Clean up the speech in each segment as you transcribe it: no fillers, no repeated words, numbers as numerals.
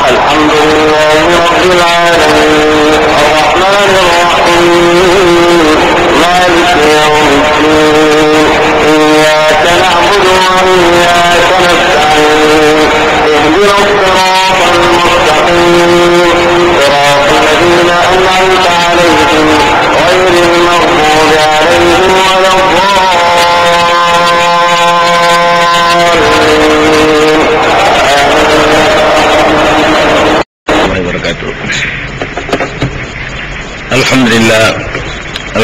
الحمد لله رب العالمين الرحمن الرحيم مالك يوم الدين إياك نعبد وإياك نستعين اهدنا الصراط المستقيم صراط الذين أنعمت عليهم غير المغضوب عليهم ولا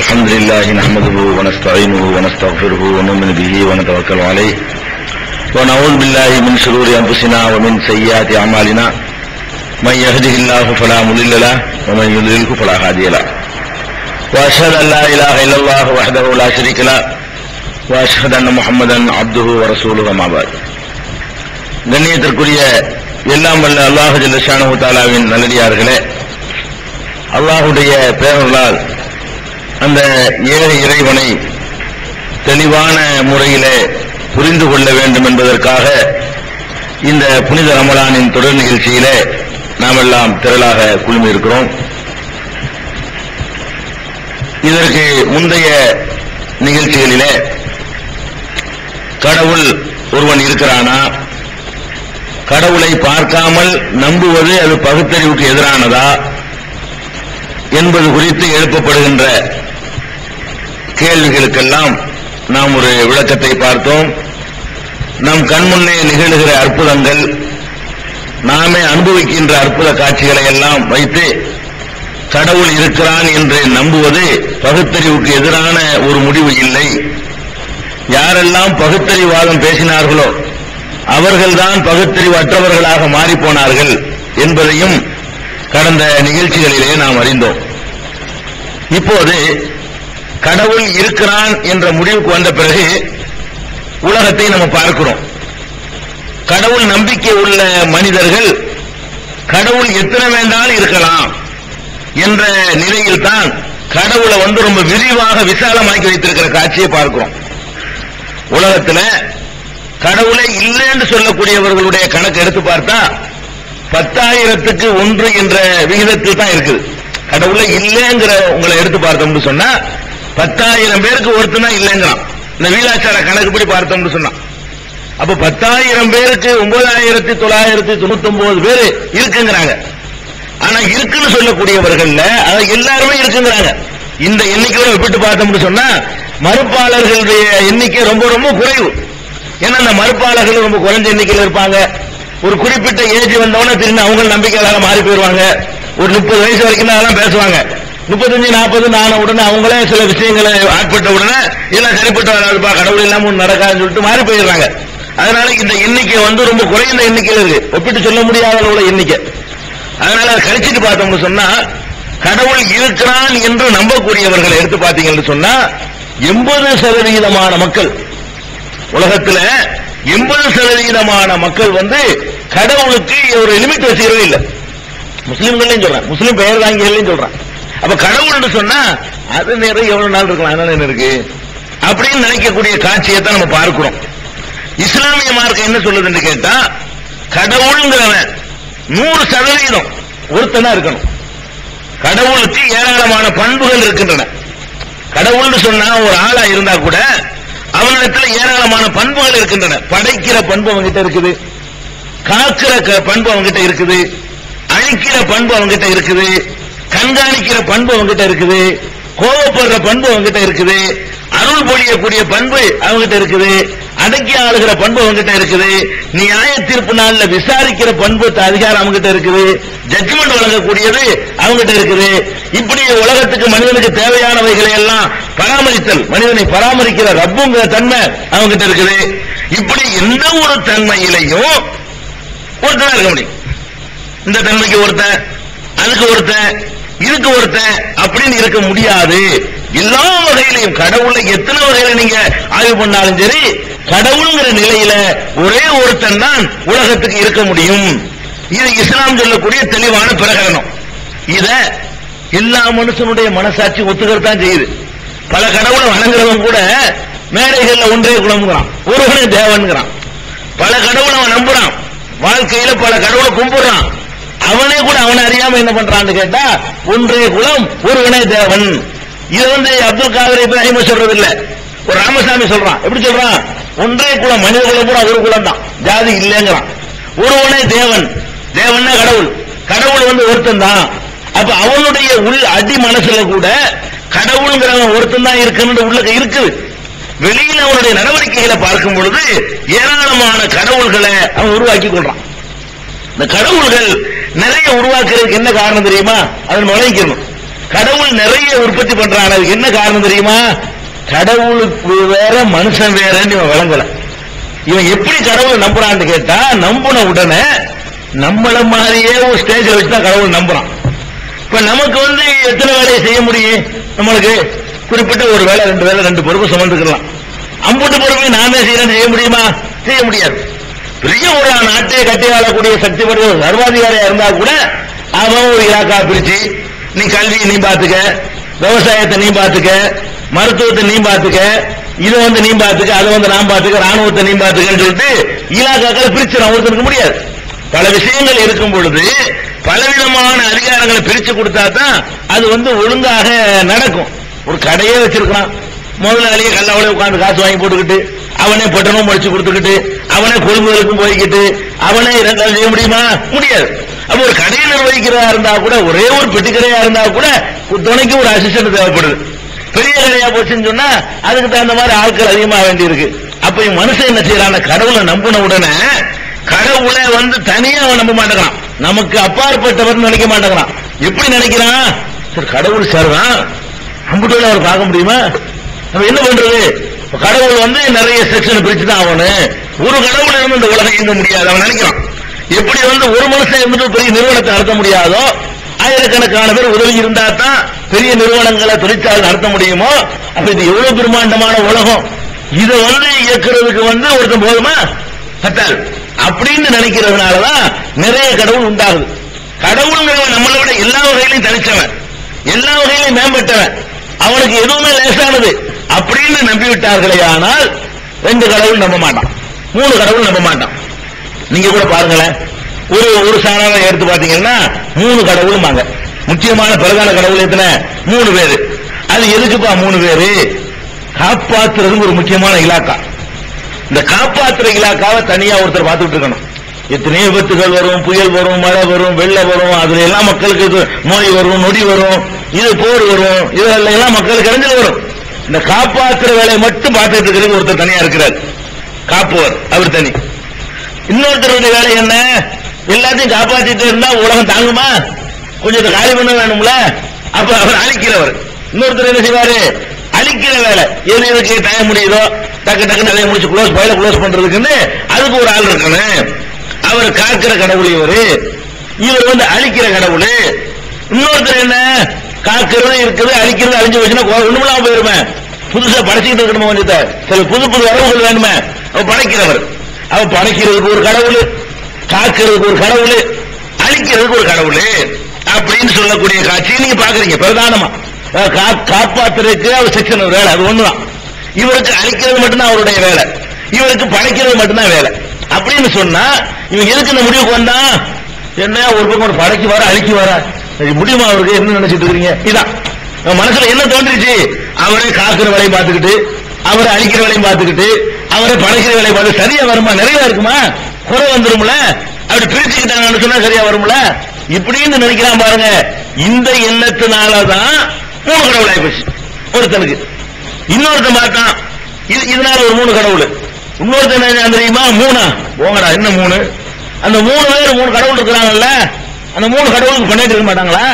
الحمد لله نحمده ونستعينه ونستغفره ونؤمن به ونتوكل عليه ونعوذ بالله من شرور أنفسنا ومن سيئات أعمالنا من يهده الله فلا مضل له ومن يضلل فلا هادي له وأشهد أن لا إله إلا الله وحده لا شريك له وأشهد أن محمدا عبده ورسوله أما بعد. கண்ணியத்திற்குரிய எல்லாம் வல்ல அல்லாஹ் ஜல்ல ஷானஹு தஆலாவின் நல்லடியார்களே, அல்லாஹுடைய பேரருளால் அந்த ஏக இறைவனை தெளிவான முறையிலே புரிந்து கொள்ள வேண்டும் என்பதற்காக இந்த புனித ரமலானின் தொடர் நிகழ்ச்சியிலே நாம் எல்லாம் திரளாக குழுமியிருக்கிறோம். இதற்கு முந்தைய நிகழ்ச்சிகளிலே கடவுள் ஒருவன் இருக்கிறானா, கடவுளை பார்க்காமல் நம்புவது அது பகுத்தறிவுக்கு எதிரானதா என்பது குறித்து எழுப்பப்படுகின்ற கேள்விகளுக்கெல்லாம் நாம் ஒரு விளக்கத்தை பார்த்தோம். நம் கண்முன்னே நிகழ்கிற அற்புதங்கள், நாமே அனுபவிக்கின்ற அற்புத காட்சிகளை எல்லாம் வைத்து கடவுள் இருக்கிறான் என்று நம்புவது பகுத்தறிவுக்கு எதிரான ஒரு முடிவு இல்லை. யாரெல்லாம் பகுத்தறிவாதம் பேசினார்களோ அவர்கள்தான் பகுத்தறிவு அற்றவர்களாக மாறிப்போனார்கள் என்பதையும் கடந்த நிகழ்ச்சிகளிலே நாம் அறிந்தோம். இப்போது கடவுள் இருக்கிறான் என்ற முடிவுக்கு வந்த பிறகு உலகத்தை நம்ம பார்க்கிறோம். கடவுள் நம்பிக்கை உள்ள மனிதர்கள் கடவுள் எத்தனை வேண்டாலும் இருக்கலாம் என்ற நிலையில் தான் கடவுளை ரொம்ப விரிவாக விசாலமாக்கி வைத்திருக்கிற காட்சியை பார்க்கிறோம். உலகத்தில் கடவுளை இல்லை என்று சொல்லக்கூடியவர்களுடைய கணக்கு எடுத்து பார்த்தா 10,000க்கு 1 என்ற விகிதத்தில் தான் இருக்குது. கடவுளை இல்லைங்கிற உங்களை எடுத்து பார்த்தோம்னு சொன்னா 10,000 பேருக்கு ஒருத்தனா இல்லைங்கிறான். இந்த வீலாச்சார கணக்குப்படி பார்த்தோம்னு சொன்னா அப்ப 10,000 பேருக்கு 9,999 பேர் இருக்குங்கிறாங்க. ஆனா இருக்குன்னு சொல்லக்கூடியவர்கள் எல்லாருமே இருக்குங்கிறாங்க. இந்த எண்ணிக்கையோட ஒப்பிட்டு பார்த்தோம்னு சொன்னா மறுப்பாளர்களுடைய எண்ணிக்கை ரொம்ப ரொம்ப குறைவு. ஏன்னா அந்த மறுப்பாளர்கள் ரொம்ப குறைஞ்ச எண்ணிக்கையில் இருப்பாங்க. ஒரு குறிப்பிட்ட ஏஜ் வந்தவொடனே திரும்பி அவங்க நம்பிக்கையாளராக மாறி போயிருவாங்க. ஒரு 30 வயசு வரைக்கும் தான் அதெல்லாம் பேசுவாங்க. 35, 40 ஆன உடனே அவங்களே சில விஷயங்களை ஆட்பட்ட உடனே எல்லாம் சரிப்பட்டு வராதுப்பா, கடவுள் இல்லாம ஒன்று நடக்காதுன்னு சொல்லிட்டு மாறி போயிடுறாங்க. அதனால இந்த எண்ணிக்கை ரொம்ப குறைந்த எண்ணிக்கையில் இருக்கு, ஒப்பிட்டு சொல்ல முடியாத உள்ள எண்ணிக்கை. அதனால அதை கழிச்சிட்டு பார்த்தோம்னு சொன்னா கடவுள் இருக்கிறான் என்று நம்பக்கூடியவர்களை எடுத்து பார்த்தீங்கன்னு சொன்னா 80% மக்கள், உலகத்துல 80% மக்கள் கடவுளுக்கு ஒரு லிமிட் வச்சுக்கிறதே இல்லை. முஸ்லிம்களையும் சொல்றான், முஸ்லிம் பெயர் தாங்கிகளையும் சொல்றான். அப்ப கடவுள் சொன்னா அது நேரம் எவ்வளவு நாள் இருக்கலாம், அதனால என்ன இருக்கு அப்படின்னு நினைக்கக்கூடிய காட்சியை தான் நம்ம பார்க்கிறோம். இஸ்லாமிய மார்க்கம் என்ன சொல்லுதுன்னு கேட்டா கடவுள்ங்கிறவன் 100% ஒருத்தனா இருக்கணும். கடவுளுக்கு ஏராளமான பண்புகள் இருக்கின்றன. கடவுள்னு சொன்னா ஒரு ஆளா இருந்தா கூட அவனிடத்துல ஏராளமான பண்புகள் இருக்கின்றன. படைக்கிற பண்பு அவங்கிட்ட இருக்குது, காக்கிற பண்பு அவங்கிட்ட இருக்குது, அழிக்கிற பண்பு அவங்கிட்ட இருக்குது, கண்காணிக்கிற பண்பு அவங்கிட்ட இருக்குது, கோபப்படுற பண்பு அவங்கிட்ட இருக்குது, அருள் பொழியக்கூடிய பண்பு அவங்கிட்ட இருக்குது, அடக்கி ஆளுகிற பண்பு அவங்கிட்ட இருக்குது, நியாய தீர்ப்பு நாள்ல விசாரிக்கிற பண்பு அதிகாரம் அவங்கிட்ட இருக்குது, ஜட்ஜ்மெண்ட் வழங்கக்கூடியது அவங்கிட்ட இருக்குது. இப்படி உலகத்துக்கு மனிதனுக்கு தேவையானவைகளை எல்லாம் பராமரித்தல், மனிதனை பராமரிக்கிற ரப்புங்கிற தன்மை அவங்கிட்ட இருக்குது. இப்படி எந்த ஒரு தன்மையிலையும் ஒருத்தனா இருக்க முடியும். இந்த தன்மைக்கு ஒருத்தன், அதுக்கு ஒருத்தன், இதுக்கு ஒருத்தன் அப்படின்னு இருக்க முடியாது. எல்லா வகையிலையும் கடவுளை எத்தனை வகையில நீங்க ஆய்வு பண்ணாலும் சரி, கடவுள்ங்கிற நிலையில ஒரே ஒருத்தன் தான் உலகத்துக்கு இருக்க முடியும். இது இஸ்லாம் சொல்லக்கூடிய தெளிவான பிரகடனம். இத எல்லா மனுஷனுடைய மனசாட்சி ஒத்துக்கிறதான் செய்யுது. பல கடவுளை வணங்குறவன் கூட மேடைகள்ல ஒன்றே குணம்ங்கிறான், ஒருவனே தேவன்கிறான். பல கடவுளை அவன் நம்புறான், வாழ்க்கையில பல கடவுளை கும்பிடுறான். அவனே கூட அவனை அறியாம என்ன பண்றான்னு கேட்டா ஒன்றே குலம் ஒருவனே தேவன். இது அப்துல் காதர் இப்ராஹிம் சொல்றது இல்ல, ஒரு ராமசாமி சொல்றான். எப்படி சொல்றான்? ஒன்றே குலம், மனித குலம் கூட ஒரு குலம் தான், ஜாதி இல்லைங்கிறான். ஒருவனே தேவன், தேவன்னா கடவுள், கடவுள் ஒருத்தன் தான். அப்ப அவனுடைய உள் அடி மனசுல கூட கடவுள்ங்கிறவன் ஒருத்தன் தான் இருக்குன்னு உள்ள இருக்குது. வெளியில அவனுடைய நடவடிக்கைகளை பார்க்கும் பொழுது ஏராளமான கடவுள்களை அவன் உருவாக்கி கொள்றான். இந்த கடவுள்கள் நிறைய உருவாக்குறதுக்கு என்ன காரணம் தெரியுமா? அதன் நுழைக்கணும். கடவுள் நிறைய உற்பத்தி பண்றான், அதுக்கு என்ன காரணம் தெரியுமா? கடவுளுக்கு வேற மனுஷன் வேறன்னு இவன் விளங்கல. இவன் எப்படி கடவுளை நம்புறான்னு கேட்டா, நம்புன உடனே நம்மள மாதிரியே ஒரு ஸ்டேஜ்ல வச்சுதான் கடவுள் நம்புறான். இப்ப நமக்கு எத்தனை வேலையை செய்ய முடியும்? நம்மளுக்கு குறிப்பிட்ட ஒரு வேலை, ரெண்டு வேலை, ரெண்டு பொறுப்பு சுமந்துக்கலாம். அம்புட்டு பொறுப்பை நாமே செய்ய முடியுமா? செய்ய முடியாது. பெரிய ஒரு நாட்டை கட்டி ஆளக்கூடிய சக்தி படுற சர்வாதிகாரியா இருந்தா கூட அவன் ஒரு இலாக்கா பிரிச்சு, நீ கல்வியை நீ பாத்துக்க, விவசாயத்தை நீ பாத்துக்க, மருத்துவத்தை நீ பாத்துக்க, இதை நீ பாத்துக்க, அதை நான் பாத்துக்க, ராணுவத்தை நீ பாத்துக்கன்னு சொல்லிட்டு இலாக்காக்களை பிரிச்சு ஒருத்தருக்கு முடியாது. பல விஷயங்கள் இருக்கும் பொழுது பலவிதமான அதிகாரங்களை பிரிச்சு கொடுத்தா தான் அது ஒழுங்காக நடக்கும். ஒரு கடையே வச்சிருக்கான், முதலாளியே கல்லாவளை உட்கார்ந்து காசு வாங்கி போட்டுக்கிட்டு, அவனே பட்டணம் முடிச்சு கொடுத்துக்கிட்டு, அவனே கொள்முதலுக்கும் போய்கிட்டு, அவனே இரண்டாவது செய்ய முடியுமா? முடியாது. அப்ப ஒரு கடையை நிர்வகிக்கிறதா இருந்தா கூட, ஒரே ஒரு பெட்டி கடையா இருந்தா கூட துணைக்கு ஒரு அசிஸ்டன்ட் தேவைப்படுது. பெரிய கடையா போச்சுன்னு சொன்னா அதுக்கு தகுந்த மாதிரி ஆட்கள் அதிகமாக வேண்டி இருக்கு. அப்ப மனுஷன் என்ன செய்யறான்? கடவுளை நம்பின உடனே கடவுளை தனியா அவன் நம்ப மாட்டேங்கிறான், நமக்கு அப்பாற்பட்டவர் நினைக்க மாட்டேங்கிறான். எப்படி நினைக்கிறான்? சரி கடவுள் சார்தான், அம்புட்டு அவர் பார்க்க முடியுமா? நம்ம என்ன பண்றது? கடவுள் நிறைய செக்ஷன் பிரிச்சு தான் ஆகணும். ஒரு கடவுள் இருந்து இந்த உலகம் இயங்க முடியாது அவன் நினைக்கிறான். எப்படி ஒரு மனுஷன் இருந்துட்டு பெரிய நிறுவனத்தை நடத்த முடியாதோ, ஆயிரக்கணக்கான பேர் உதவி இருந்தா தான் பெரிய நிறுவனங்களை தொழிற்சாலை நடத்த முடியுமோ, அப்ப இது எவ்வளவு பிரம்மாண்டமான உலகம், இதை இயக்குறதுக்கு ஒருத்தன் போதுமா? கத்தால் அப்படின்னு நினைக்கிறதுனாலதான் நிறைய கடவுள் உண்டாகுது. கடவுள்ங்கிறவன் நம்மளை விட எல்லா வகையிலையும் தனிச்சவன், எல்லா வகையிலையும் மேம்பட்டவன், அவனுக்கு எதுவுமே லேசானது அப்படின்னு நம்பிவிட்டார்களே. ஆனால் ரெண்டு கடவுள் நம்ப மாட்டான், மூணு கடவுள் நம்ப மாட்டான். நீங்க கூட பாருங்களேன், ஒரு சாணாவை எடுத்து பாத்தீங்கன்னா மூணு கடவுளும் வாங்க. முக்கியமான பிரதான கடவுள் எத்தனை? 3 பேரு. அது எதுக்குப்பா 3 பேரு? காப்பாற்றுறது ஒரு முக்கியமான இலாக்கா. இந்த காப்பாற்றுற இலாக்காவை தனியா ஒருத்தர் பார்த்துட்டு இருக்கணும். எத்தனையோ விபத்துகள் வரும், புயல் வரும், மழை வரும், வெள்ளம் வரும், அதுல எல்லாம் மக்களுக்கு நோய் வரும், நொடி வரும், இது போர் வரும், இதுல எல்லாம் மக்களுக்கு இறஞ்சல் வரும். இந்த காப்பாற்றுற வேலையை மட்டும் பார்த்துட்டு இருக்கிறது ஒருத்தர் தனியா இருக்கிறார், காப்புவர், அவர் தனி. இன்னொருத்தருடைய வேலை என்ன? எல்லாத்தையும் காப்பாற்றிட்டு இருந்தா உலகம் தாங்குமா? கொஞ்சம் காலி பண்ண வேணும்ல. அப்ப அவர் அழிக்கிறவர். இன்னொருத்தர் என்ன செய்வாரு? அழிக்கிற வேலை. எது எதுக்கு டைம் முடியுதோ டக்கு டக்குன்னு அதை முடிச்சு க்ளோஸ் பண்றதுக்குன்னு அதுக்கு ஒரு ஆள் இருக்கணும். அவர் காக்கிற கடவுள் இவர் அழிக்கிற கடவுள். இன்னொருத்தர் என்ன? காக்கிறது இருக்குது, அழிக்கிறது, அழிஞ்சு வச்சுன்னா ஒண்ணுமில்லாம போயிருமே. புதுசா படைச்சுக்கிட்டு இருக்கணும், கொஞ்சத்தை சில புது புது வரவுகள் வேணுமே. அவர் படைக்கிறவர். அவர் படைக்கிறதுக்கு ஒரு கடவுள், காக்கிறதுக்கு ஒரு கடவுள், அழிக்கிறதுக்கு ஒரு கடவுள் அப்படின்னு சொல்லக்கூடிய காட்சியை நீங்க பாக்குறீங்க. பிரதானமா காப்பாற்றுறதுக்கு அவர் செக்ஷன் வேலை, அது ஒண்ணுதான். இவருக்கு அழிக்கிறது மட்டும்தான் அவருடைய வேலை, இவருக்கு படைக்கிறது மட்டும்தான் வேலை அப்படின்னு சொன்னா இவங்க எதுக்கு இந்த முடிவுக்கு வந்தா? என்ன ஒரு பக்கம் படைக்கு வர அழிக்கு வர முடியுமா? அவருக்கு என்ன நினைச்சிட்டு இருக்கீங்க? இதான் மனசுல என்ன தோன்றிச்சு? அவரே காக்கிற வேலையும் பார்த்துக்கிட்டு, அவரை அழிக்கிற வேலையும் பார்த்துக்கிட்டு, அவரை படைக்கிற வேலையை பார்த்து சரியா வருமா? நிறைய இருக்குமா? குறை வந்துரும்ல. அப்படி பிரிச்சுக்கிட்டாங்கன்னு சொன்னா சரியா வரும்ல. இப்படின்னு நினைக்கிறான் பாருங்க. இந்த எண்ணத்தினாலதான் 3 கடவுள் ஆகி போச்சு ஒருத்தனுக்கு. இன்னொருத்தன் பார்த்தான், இதனால ஒரு 3 கடவுள். இன்னொருத்தன் என்ன தெரியுமா? 3 போங்கடா, என்ன 3? அந்த 3 பேர் 3 கடவுள் இருக்கிறாங்கல்ல, அந்த 3 கடவுளுக்கு பண்ணிட்டு இருக்க மாட்டாங்களா?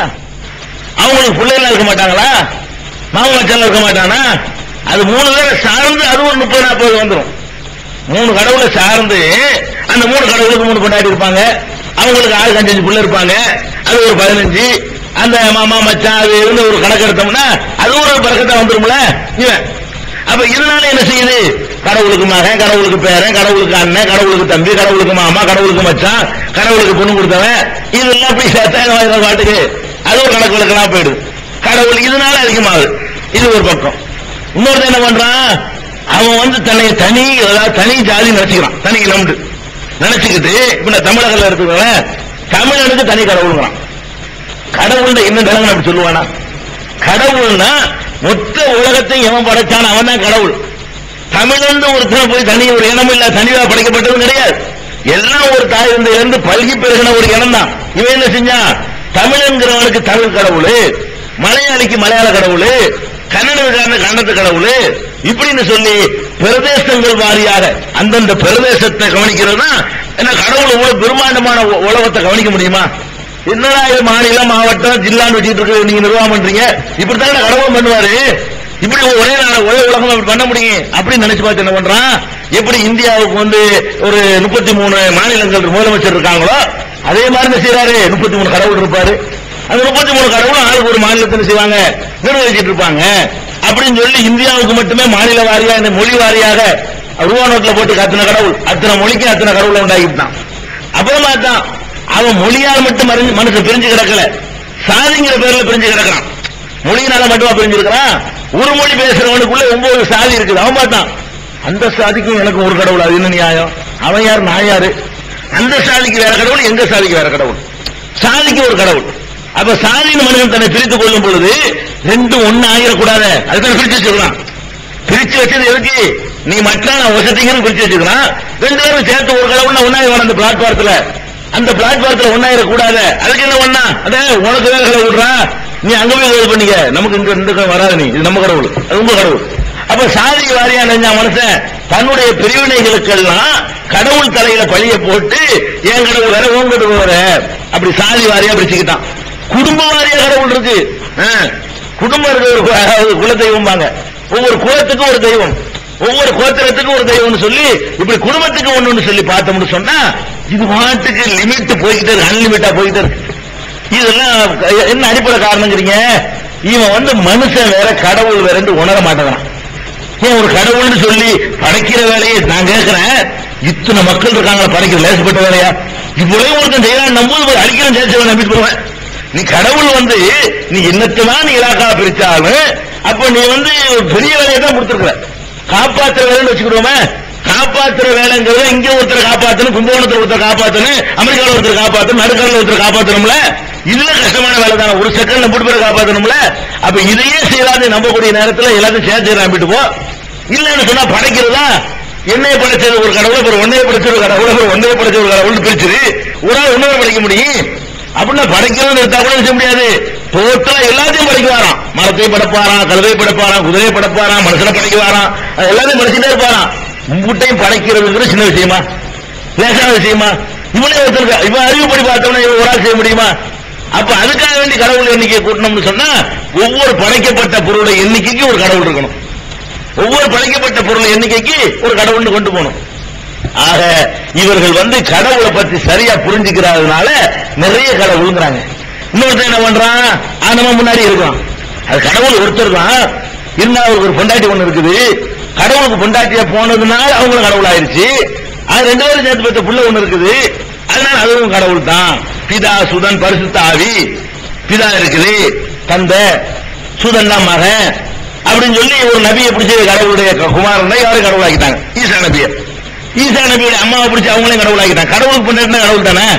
அவங்களுக்கு பிள்ளைகள் இருக்க மாட்டாங்களா? மாம மச்சான் இருக்க மாட்டானா? அது 3 பேரை சார்ந்து அது ஒரு 30-40 வந்துடும். 3 கடவுளை சார்ந்து அந்த 3 கடவுளுக்கு 3 கொண்டாடி இருப்பாங்க. அவங்களுக்கு 6-5 பிள்ளை இருப்பாங்க. அது ஒரு 15. அந்த மாமா மச்சான் அது இருந்து ஒரு கணக்கு எடுத்தோம்னா அது ஒரு பறக்கத்தா வந்துரும்ல இவன். அப்ப இதனால என்ன செய்யுது? கடவுளுக்கு மகன், கடவுளுக்கு பேரன், கடவுளுக்கு அண்ணன், கடவுளுக்கு தம்பி, கடவுளுக்கு மாமா, கடவுளுக்கு மச்சான், கடவுளுக்கு பொண்ணு கொடுத்தவன், இதெல்லாம் போய் சேர்த்தா பாட்டுக்கு அது ஒரு கணக்கு விளக்கலாம் போயிடுது. கடவுள் இதனால அதிகமாகுது. இது ஒரு பக்கம். இன்னொருத்த என்ன பண்றான்? அவன் தன்னை தனி ஜாதி நினைச்சுக்கிறான். தனி நம்பு நினைச்சுக்கிட்டு இப்ப தமிழகத்தில் இருக்கிறவன் தமிழனுக்கு தனி கடவுள்ங்கிறான். கடவுள் என்ன நிலங்க அப்படி சொல்லுவானா? கடவுள்னா மொத்த உலகத்தை எவன் படைச்சான் அவன் தான் கடவுள். தமிழன் ஒருத்தனை போய் தனி ஒரு இனம் இல்ல, தனியா படைக்கப்பட்டதும் கிடையாது. எல்லாம் ஒரு தாய் இருந்து பல்கி பெருகின ஒரு இனம் தான். இவன் என்ன செஞ்சான்? தமிழன்கிறவனுக்கு தமிழ் கடவுள், மலையாளிக்கு மலையாள கடவுள், கன்னடக்காரனுக்கு கன்னட கடவுள், இப்படின்னு சொல்லி பிரதேசங்கள் வாரியாக அந்தந்த பிரதேசத்தை கவனிக்கிறது தான். என்ன கடவுள் இவ்வளவு பிரம்மாண்டமான உலகத்தை கவனிக்க முடியுமா? என்னடா இது மாநிலம் மாவட்டம் ஜில்லான்னு வச்சுட்டு இருக்கு, நீங்க நிர்வாகம் பண்றீங்க, இப்படித்தான் கடவுள் பண்ணுவாரு. இப்படி ஒரே உலகம் அப்படி பண்ண முடியும் அப்படின்னு நினைச்சு பார்த்து என்ன பண்றான்? எப்படி இந்தியாவுக்கு ஒரு 33 மாநிலங்கள் முதலமைச்சர் இருக்காங்களோ அதே மாதிரி என்ன செய்யறாரு? 33 கடவுள் இருப்பாரு. அந்த 33 கடவுளும் ஆளுக்கு ஒரு மாநிலத்தில் செய்வாங்க, நிர்வகிச்சிட்டு இருப்பாங்க அப்படின்னு சொல்லி இந்தியாவுக்கு மட்டுமே மாநில வாரியா இந்த மொழி வாரியாக ரூபா நோட்ல போட்டு அத்தனை கடவுள், அத்தனை மொழிக்கு அத்தனை கடவுளை உண்டாக்கிட்டான். அப்புறமா தான் அவன் மொழியால் மட்டும் மனுஷன் பிரிஞ்சு கிடக்கல, சாதிங்கிற பேர்ல பிரிஞ்சு கிடக்கிறான். மொழியினால மட்டுமா பிரிஞ்சிருக்கிறான்? ஒரு மொழி பேசுறவனுக்குள்ள 9 சாதி இருக்குது. அவன் பார்த்தான் அந்த சாதிக்கும் எனக்கு ஒரு கடவுள், அது என்ன நியாயம்? அவன் யாரு நான் யாரு? அந்த சாதிக்கு வேற கடவுள், எங்க சாதிக்கு வேற கடவுள், சாதிக்கு ஒரு கடவுள். அப்ப சாதியின் மனிதன் தன்னை பிரித்துக் கொள்ளும் பொழுது ரெண்டும் ஒன்னு ஆகிடக்கூடாது, அதுதான் பிரிச்சு வச்சுக்கலாம். பிரிச்சு வச்சது எதுக்கு? நீ மற்ற வசதிங்கன்னு பிரிச்சு வச்சுக்கலாம். 2 பேரும் சேர்த்து ஒரு கடவுள்னா ஒன்னாயிரம் அந்த பிளாட்பாரத்துல, அந்த பிளாட்பாரத்துல ஒன்னாயிரக்கூடாது. அதுக்கு என்ன ஒண்ணா? அதே உனக்கு வேற கடவுள் விடுறா, நீ அங்க போய் இது பண்ணிக்க, நமக்கு இங்க வராது, நீ இது நம்ம கடவுள், அது உங்க கடவுள். அப்ப சாதி வாரியா நினைஞ்ச மனுஷன் தன்னுடைய பிரிவினைகளுக்கெல்லாம் கடவுள் தலையில பழிய போட்டு என் கடவுள் வேற உங்க கடவுள் வேற அப்படி சாதி வாரியா பிரிச்சுக்கிட்டான். குடும்ப வாரியா கடவுள் இருக்கு. குடும்பம் இருக்கு, குல தெய்வம்பாங்க. ஒவ்வொரு குலத்துக்கும் ஒரு தெய்வம், ஒவ்வொரு கோத்திரத்துக்கும் ஒரு தெய்வம்னு சொல்லி இப்படி குடும்பத்துக்கு ஒண்ணு சொல்லி பார்த்தோம்னு சொன்னா இது பாட்டுக்கு லிமிட் போய்கிட்டே இருக்கு, அன்லிமிட்டா போய்கிட்டே இருக்கு. இதெல்லாம் என்ன அடிப்படை காரணங்கிறீங்க? இவன் மனுஷன் வேற கடவுள் வேற உணர மாட்டேங்கிறான். ஏன் ஒரு கடவுள்னு சொல்லி படைக்கிற வேலையை நான் கேட்கிறேன், இத்தனை மக்கள் இருக்காங்க படைக்கிற லேசப்பட்ட வேலையா? இவ்வளவு ஒருத்தன் செய்யறான், நம்ம போய் அடிக்கிறோம் சேர்த்து நம்பிட்டு போவேன். நீ கடவுள் நீ என்னத்தான் நீ இலாக்கா பிரிச்சாலும் அப்ப நீ பெரிய வேலையை தான் கொடுத்துருக்க. காப்பாற்றுற வேலைன்னு வச்சுக்கிடுவோமே, காப்பாற்றுற வேலைங்கிறத இங்க ஒருத்தர் காப்பாற்றணும், கும்பகோணத்தில் ஒருத்தர் காப்பாற்றணும், அமெரிக்காவில் ஒருத்தர் காப்பாற்றணும், நடுக்கடல ஒருத்தர் காப்பாற்றணும்ல. இதுல கஷ்டமான வேலை தானே, ஒரு செகண்ட்ல 3 பேரை காப்பாற்றணும்ல. அப்ப இதையே செய்யலாது நம்பக்கூடிய நேரத்தில் எல்லாத்தையும் சேர்த்து நம்பிட்டு போ. இல்லன்னு சொன்னா படைக்கிறதா? என்னைய படைச்சது ஒரு கடவுள், அப்புறம் ஒன்னைய படைச்ச ஒரு கடவுள், அப்புறம் ஒன்னைய படைச்ச ஒரு கடவுள் பிரிச்சுது. ஒரு ஆள் ஒன்னே படைக்க முடியும் அப்படின்னா படைக்கிறது எடுத்தா கூட செய்ய முடியாது. டோட்டலா எல்லாத்தையும் படைக்க வாராம். மரத்தையும் படைப்பாராம், கழுதை படைப்பாராம், குதிரையை படைப்பாராம், மனுஷனை படைக்க வாராம், எல்லாத்தையும் படைச்சுட்டே இருப்பாராம். முட்டையும் படைக்கிறதுங்கிறது சின்ன விஷயமா, லேசான விஷயமா? இவனே ஒருத்தர் இவன் அறிவுப்படி பார்த்தோம்னா இவன் ஒரு ஆள் செய்ய முடியுமா? அப்ப அதுக்காக வேண்டி கடவுள் எண்ணிக்கை கூட்டணும்னு சொன்னா ஒவ்வொரு படைக்கப்பட்ட பொருளை எண்ணிக்கைக்கு ஒரு கடவுள் இருக்கணும். ஒவ்வொரு படைக்கப்பட்ட பொருளை எண்ணிக்கைக்கு ஒரு கடவுள் கொண்டு போகணும். ஆக இவர்கள் கடவுளை பத்தி சரியா புரிஞ்சுக்கிறதுனால நிறைய கடவுள்ங்கிறாங்க. இன்னொருத்தர் என்ன பண்றான்? நம்ம முன்னாடி இருக்கான், அது கடவுள் ஒருத்தர் தான் இருந்தா அவருக்கு ஒரு பொண்டாட்டி ஒண்ணு இருக்குது. கடவுளுக்கு பொண்டாட்டியா போனதுனால அவங்களும் கடவுள் ஆயிருச்சு. அது 2 பேரும் சேர்த்து பெற்ற புள்ள ஒண்ணு இருக்குது, அதனால அதுவும் கடவுள் தான். பிதா சுதன் பரிசுத்த ஆவி, பிதா இருக்குது தந்தை, சுதன் தான் மகன் அப்படின்னு சொல்லி ஒரு நபியை பிடிச்ச கடவுளுடைய குமாரனை யாரும் கடவுளாக்கிட்டாங்க. ஈசா நபியை, ஈசா நபியுடைய அம்மாவை பிடிச்சி அவங்களையும் கடவுளாக்கிட்டாங்க. கடவுளுக்கு பொண்டாட்டினா கடவுள் தானே?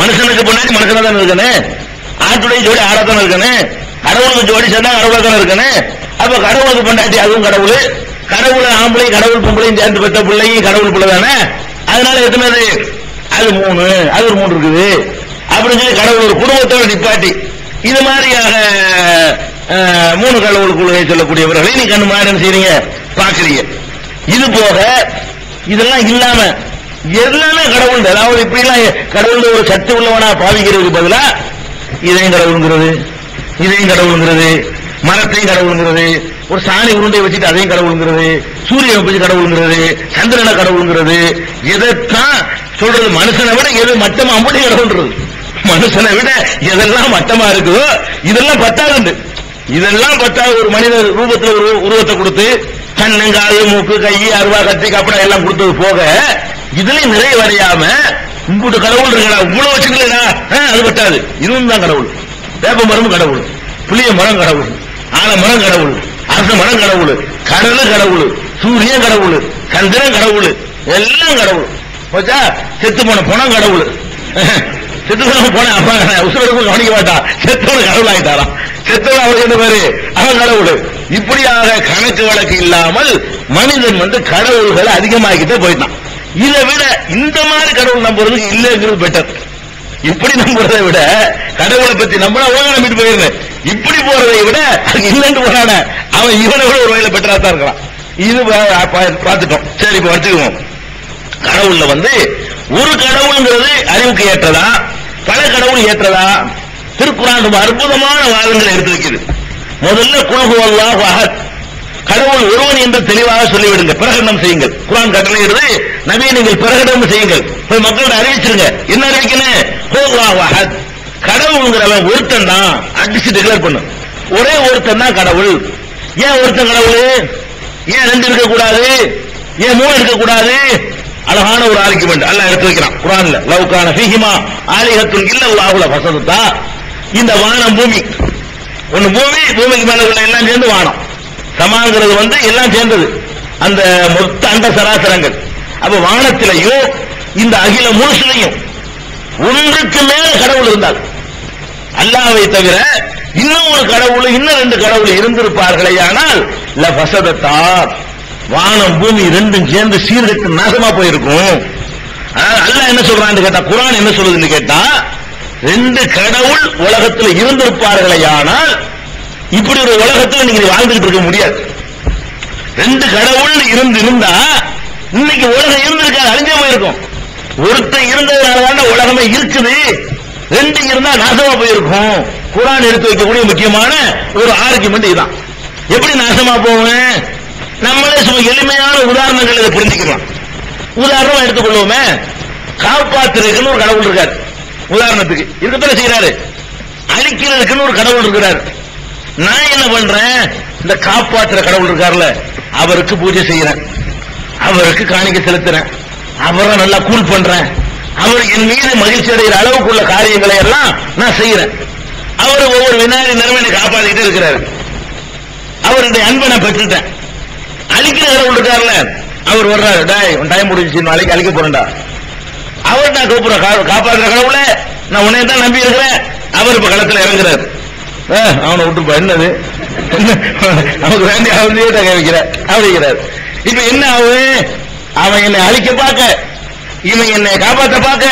மனுஷனுக்கு பொண்டாட்டி மனுஷனா தானே இருக்கணும், ஆட்டுடைய ஜோடி ஆடாத்தானே இருக்கணும், கடவுளுக்கு ஜோடி சேர்ந்தா கடவுளா தானே இருக்கணும். அப்ப கடவுளுக்கு பொண்டாட்டி அதுவும் கடவுள், கடவுள் ஆம்பளை கடவுள் பொம்பளையும் சேர்ந்து பெற்ற பிள்ளையும் கடவுள் பிள்ளை தானே. அதனால எத்தனை? அது 3, அது ஒரு 3 இருக்குது அப்படின்னு சொல்லி கடவுள் ஒரு குடும்பத்தோட நிப்பாட்டி இது மாதிரியாக 3 கடவுள் குழுவை சொல்லக்கூடியவர்களை நீ கண்ணு மாதிரி என்ன செய்றீங்க, பாக்குறீங்க. இது போக இதெல்லாம் இல்லாம எல்லாமே கடவுள். அதாவது இப்படி எல்லாம் கடவுள் ஒரு சக்தி உள்ளவனா பாவிக்கிறதுக்கு பதிலா இதையும் கடவுளுங்கிறது, இதையும் கடவுளுங்கிறது, மரத்தையும் கடவுளுங்கிறது, ஒரு சாணி உருண்டை வச்சுட்டு அதையும் கடவுளுங்கிறது, சூரியனை வச்சு கடவுளுங்கிறது, சந்திரனை கடவுளுங்கிறது, எதைத்தான் சொல்றது? மனுஷனை விட எது மட்டமா அப்படி கடவுள்ன்றது. மனுஷனை விட எதெல்லாம் மட்டமா இருக்குதோ இதெல்லாம் பத்தாது. இதெல்லாம் பத்தாவது ஒரு மனித ரூபத்தில் ஒரு உருவத்தை கொடுத்து கண்ணு காது மூக்கு கை அருவா கத்தி கப்படம் எல்லாம் கொடுத்தது போக இதுலயும் நிறைய வரையாம உங்கூட்டு கடவுள் இருக்கா இவ்வளவு வச்சுக்கலா, அது பத்தாது. இதுவும் தான் கடவுள். வேப்ப மரம் கடவுள், புளிய மரம் கடவுள், ஆலமரம் கடவுள், அரச மரம் கடவுள், கடல் கடவுள், சூரியன் கடவுள், சந்திரன் கடவுள், எல்லாம் கடவுள். செத்து போன பணம் கடவுள், செத்துவனுக்கு போன உசுரக்கும் கவனிக்க மாட்டான், செத்தவனு கடவுள் ஆகிட்டாராம். செத்தவன் அவருக்கு என்ன பேரு, அவன் கடவுள். இப்படியாக கணக்கு வழக்கு இல்லாமல் மனிதன் கடவுள்களை அதிகமாக்கிட்டே போயிட்டான். இதை விட இந்த மாதிரி கடவுள் நம்புறதுக்கு இல்லைங்கிறது பெட்டர். இப்படி நம்புறதை விட கடவுளை பத்தி நம்பினா உலகம் நம்பிட்டு போயிருந்தேன். இப்படி போறதை விட இல்லைன்னு போறான அவன் இவனை விட ஒரு வகையில பெட்டரா தான் இருக்கான். இது பார்த்துட்டோம். சரி, இப்ப வச்சுக்குவோம். கடவுள்ல ஒரு கடவுள்ங்கிறது அறிவுக்கு ஏற்றதா, பல கடவுள் ஏற்றதா? திருக்குர்ஆன் ரொம்ப அற்புதமான வாதங்களை எடுத்து வைக்குது. முதல்ல குல் ஹுவல்லாஹு அஹத், கடவுள் ஒருவன் என்று தெளிவாக சொல்லிவிடுங்க, பிரகடனம் செய்யுங்கள். குர்ஆன் கட்டளையிடுது, நபியை நீங்கள் பிரகடனம் செய்யுங்கள், போய் மக்கள்கிட்ட அறிவிச்சிருங்க. என்ன அறிவிக்கணும்? ஹுவல்லாஹு அஹத், கடவுள்ங்கிறவன் ஒருத்தன் தான், அடிச்சு டிக்ளேர் பண்ணு. ஒரே ஒருத்தன் தான் கடவுள். ஏன் ஒருத்தன் கடவுள்? ஏன் 2 இருக்கக்கூடாது? ஏன் 3 இருக்கக்கூடாது? அழகான ஒரு ஆர்குமெண்ட் அல்லாஹ் எடுத்து வைக்கிறான் குர்ஆன்ல. லவ் கான ஃபீஹிமா ஆலிஹத்துன் இல்லல்லாஹு லஃபஸததா. இந்த வானம் பூமி ஒன்னு, பூமிக்கு மேல உள்ள எல்லாம் சேர்ந்து வானம். சமாங்கிறது எல்லாம் சேர்ந்தது, அந்த மொத்த அண்ட சராசரங்கள். அப்ப வானத்திலையும் இந்த அகில முழுசிலையும் ஒன்றுக்கு மேல கடவுள் இருந்தால், அல்லாஹ்வை தவிர இன்னும் ஒரு கடவுள், இன்னும் 2 கடவுள் இருந்திருப்பார்களே ஆனால் லஃபஸததா, வானம் பூமி 2ம் சேர்ந்து சீர்கெட்டு நாசமா போயிருக்கும். அல்லாஹ் என்ன சொல்றான்னு கேட்டா, குர்ஆன் என்ன சொல்லுதுன்னு கேட்டா, 2 கடவுள் உலகத்தில் இருந்திருப்பார்களே ஆனால் இப்படி ஒரு உலகத்தில் நீங்க வாழ்ந்துகிட்டு இருக்க முடியாது. 2 கடவுள் இருந்தா இன்னைக்கு உலகம் இருந்திருக்காது, அழிஞ்சே போயிருக்கும். ஒருத்தன் இருந்ததுனால உலகமே இருக்குது, 2 இருந்தா நாசமா போயிருக்கும். குர்ஆன் எடுத்து வைக்கக்கூடிய முக்கியமான ஒரு ஆர்குமெண்ட் இதுதான். எப்படி நாசமா போவேன்? நம்மளே சும்மா எளிமையான உதாரணங்கள் இதை புரிஞ்சுக்கலாம். உதாரணம் எடுத்துக்கொள்வோமே, காப்பாத்துறதுக்குன்னு ஒரு கடவுள் இருக்காரு. உதாரணத்துக்கு இருக்கத்தான செய்யறாரு. அழிக்கிறதுக்குன்னு ஒரு கடவுள் இருக்கிறார். நான் என்ன பண்றேன்? இந்த காப்பாற்றுற கடவுள் இருக்காருல்ல, அவருக்கு பூஜை செய்யறேன், அவருக்கு காணிக்கை செலுத்துறேன், அவரை நல்லா கூல் பண்றேன், அவர் என் மீது மகிழ்ச்சி அடைகிற அளவுக்குள்ள காரியங்களை எல்லாம் நான் செய்யறேன். அவர் ஒவ்வொரு வினாடி நேரம் என்னை காப்பாற்றிக்கிட்டே இருக்கிறாரு. அவருடைய அன்பை நான் பெற்றுட்டேன். அழிக்கிற கடவுள் இருக்காருல்ல, அவர் வர்றாரு, டைம் முடிஞ்சிச்சு, நாளைக்கு அழிக்க போறேன்டா. அவர் நான் கூப்பிடுறேன், காப்பாற்றுற கடவுள, நான் உன்னை தான் நம்பி இருக்கிறேன். அவர் இப்ப களத்துல இறங்குறாரு. அவனை விட்டுப்பா, என்னது நமக்கு வேண்டிய அவன் வைக்கிற அப்படிங்கிறார். இப்ப என்ன ஆகும்? அவன் என்னை அழிக்க பார்க்க, இவன் என்னை காப்பாற்ற பார்க்க,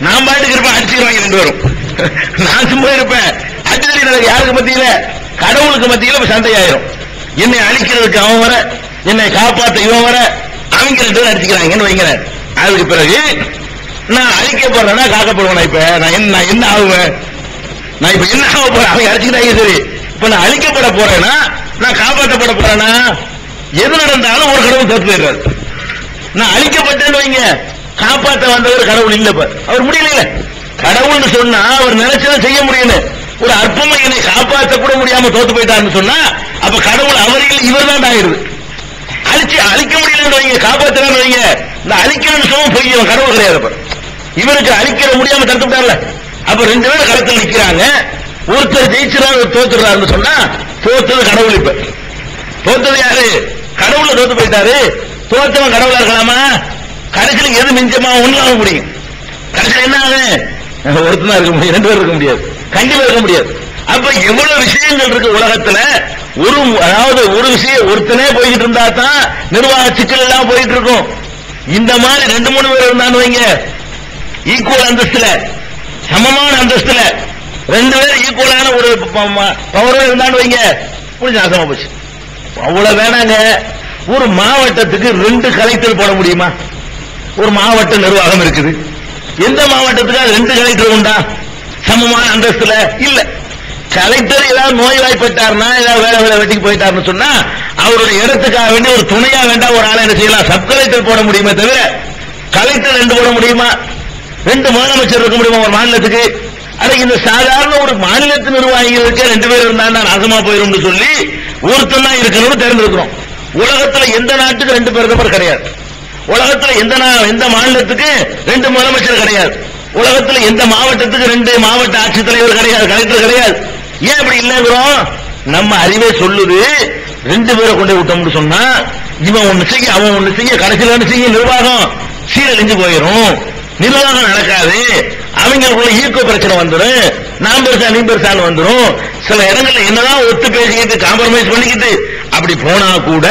நான் பாட்டுக்கு இருப்பேன், அடிச்சுக்கிறாங்க 2 பேரும். நான் சும்மா இருப்பேன், அடிச்சடி நடக்கு. யாருக்கு மத்தியில? கடவுளுக்கு மத்தியில சண்டையாயிரும். என்னை அழிக்கிறதுக்கு அவன் வர, என்னை காப்பாற்ற இவன் வர, அவங்க 2 பேரும் அடிச்சுக்கிறாங்கன்னு வைங்கிறார். அதுக்கு பிறகு நான் அழிக்கப்படுறேன்னா காக்கப்படுவேன். இப்ப நான் என்ன ஆகுவேன்? நான் இப்ப என்ன ஆக போறேன்? அவங்க அடிச்சுக்கிட்டாங்க, சரி. இப்ப நான் அழிக்கப்பட போறேன்னா, நான் காப்பாற்றப்பட போறேன்னா, எது நடந்தாலும் ஒரு கடவுள் தோத்து போயிடுறாரு. நான் அழிக்கப்பட்டேன்னு வைங்க, காப்பாற்ற வந்தவர் கடவுள் இல்ல. அவர் முடியல. கடவுள்னு சொன்னா அவர் நினைச்சதை செய்ய முடியல. ஒரு அற்பமா என்னை காப்பாற்ற கூட முடியாம தோத்து போயிட்டாருன்னு சொன்னா, அப்ப கடவுள் அவர்கள் இவர் தான் ஆயிடுது. அழிக்க முடியலன்னு வைங்க, காப்பாற்றலான்னு வைங்க, இந்த அழிக்கணும்னு சொல்ல போய் கடவுள் கிடையாது. இவருக்கு அழிக்கிற முடியாம தடுத்துட்டார்ல. அப்ப 2 பேரும் களத்தில் நிக்கிறாங்க. ஒருத்தர் ஜெயிச்சுறாரு, ஒரு தோத்துறாருன்னு சொன்னா, தோத்தது கடவுள். இப்ப தோத்தது யாரு? கடவுள் தோத்து போயிட்டாரு. தோத்தவன் கடவுளா இருக்கலாமா? கடைசியில் எது மிஞ்சமா ஒண்ணாக முடியும். கடைசியில் என்ன ஆகும்? ஒருத்தனா இருக்க முடியும், 2 பேர் இருக்க முடியாது, கண்டிப்பா இருக்க முடியாது. அப்ப எவ்வளவு விஷயங்கள் இருக்கு உலகத்துல. அதாவது ஒரு விஷயம் ஒருத்தனே போய்கிட்டு இருந்தா தான் நிர்வாக சிக்கல் எல்லாம் போயிட்டு இருக்கும். இந்த மாதிரி 2-3 பேர் இருந்தான்னு வைங்க, ஈக்குவல் அந்தஸ்துல, சமமான அந்தஸ்துல 2 பேர் ஈக்குவலான ஒரு பவர் இருந்தான்னு வைங்க, புரிஞ்சு நாசமா போச்சு. அவ்வளவு வேணாங்க. ஒரு மாவட்டத்துக்கு 2 கலெக்டர் போட முடியுமா? ஒரு மாவட்ட நிர்வாகம் இருக்குது. எந்த மாவட்டத்துக்கு 2 கலெக்டர் உண்டா சமமான அந்தஸ்துல? இல்ல. கலெக்டர் ஏதாவது நோய்வாய்ப்பட்டார்னா, ஏதாவது வேலை வெட்டிக்கு போயிட்டாருன்னு சொன்னா, அவருடைய இடத்துக்காக வேண்டி ஒரு துணையா வேண்டாம் ஒரு ஆளை என்ன செய்யலாம்? சப் கலெக்டர் போட முடியுமே தவிர கலெக்டர் 2 போட முடியுமா? 2 முதலமைச்சர் இருக்க முடியுமா ஒரு மாநிலத்துக்கு? அதுக்கு இந்த சாதாரண ஒரு மாநிலத்து நிர்வாகிகளுக்கு 2 பேர் இருந்தா நாசமா போயிரும் சொல்லி ஒருத்தன் தான் இருக்கணும்னு தெரிஞ்சிருக்கிறோம். உலகத்துல எந்த நாட்டுக்கு 2 பிரதமர் கிடையாது. உலகத்துல எந்த மாநிலத்துக்கு 2 முதலமைச்சர் கிடையாது. உலகத்துல எந்த மாவட்டத்துக்கு 2 மாவட்ட ஆட்சித்தலைவர் கிடையாது, கலெக்டர் கிடையாது. ஏன் அப்படி இல்லைங்கிறோம்? நம்ம அறிவே சொல்லுது. 2 பேரை கொண்டு விட்டோம்னு சொன்னா, இவன் ஒண்ணு செய்ய, அவன் ஒண்ணு செய்ய, கடைசியில் செய்ய நிர்வாகம் சீரழிஞ்சு போயிரும், நிர்வாகம் நடக்காது. அவங்களுக்குள்ள ஈர்க்க பிரச்சனை வந்துடும், நான் பெருசா நீ பெருசான்னு வந்துடும். சில இடங்கள்ல என்னதான் ஒத்து பேசிக்கிட்டு காம்ப்ரமைஸ் பண்ணிக்கிட்டு அப்படி போனா கூட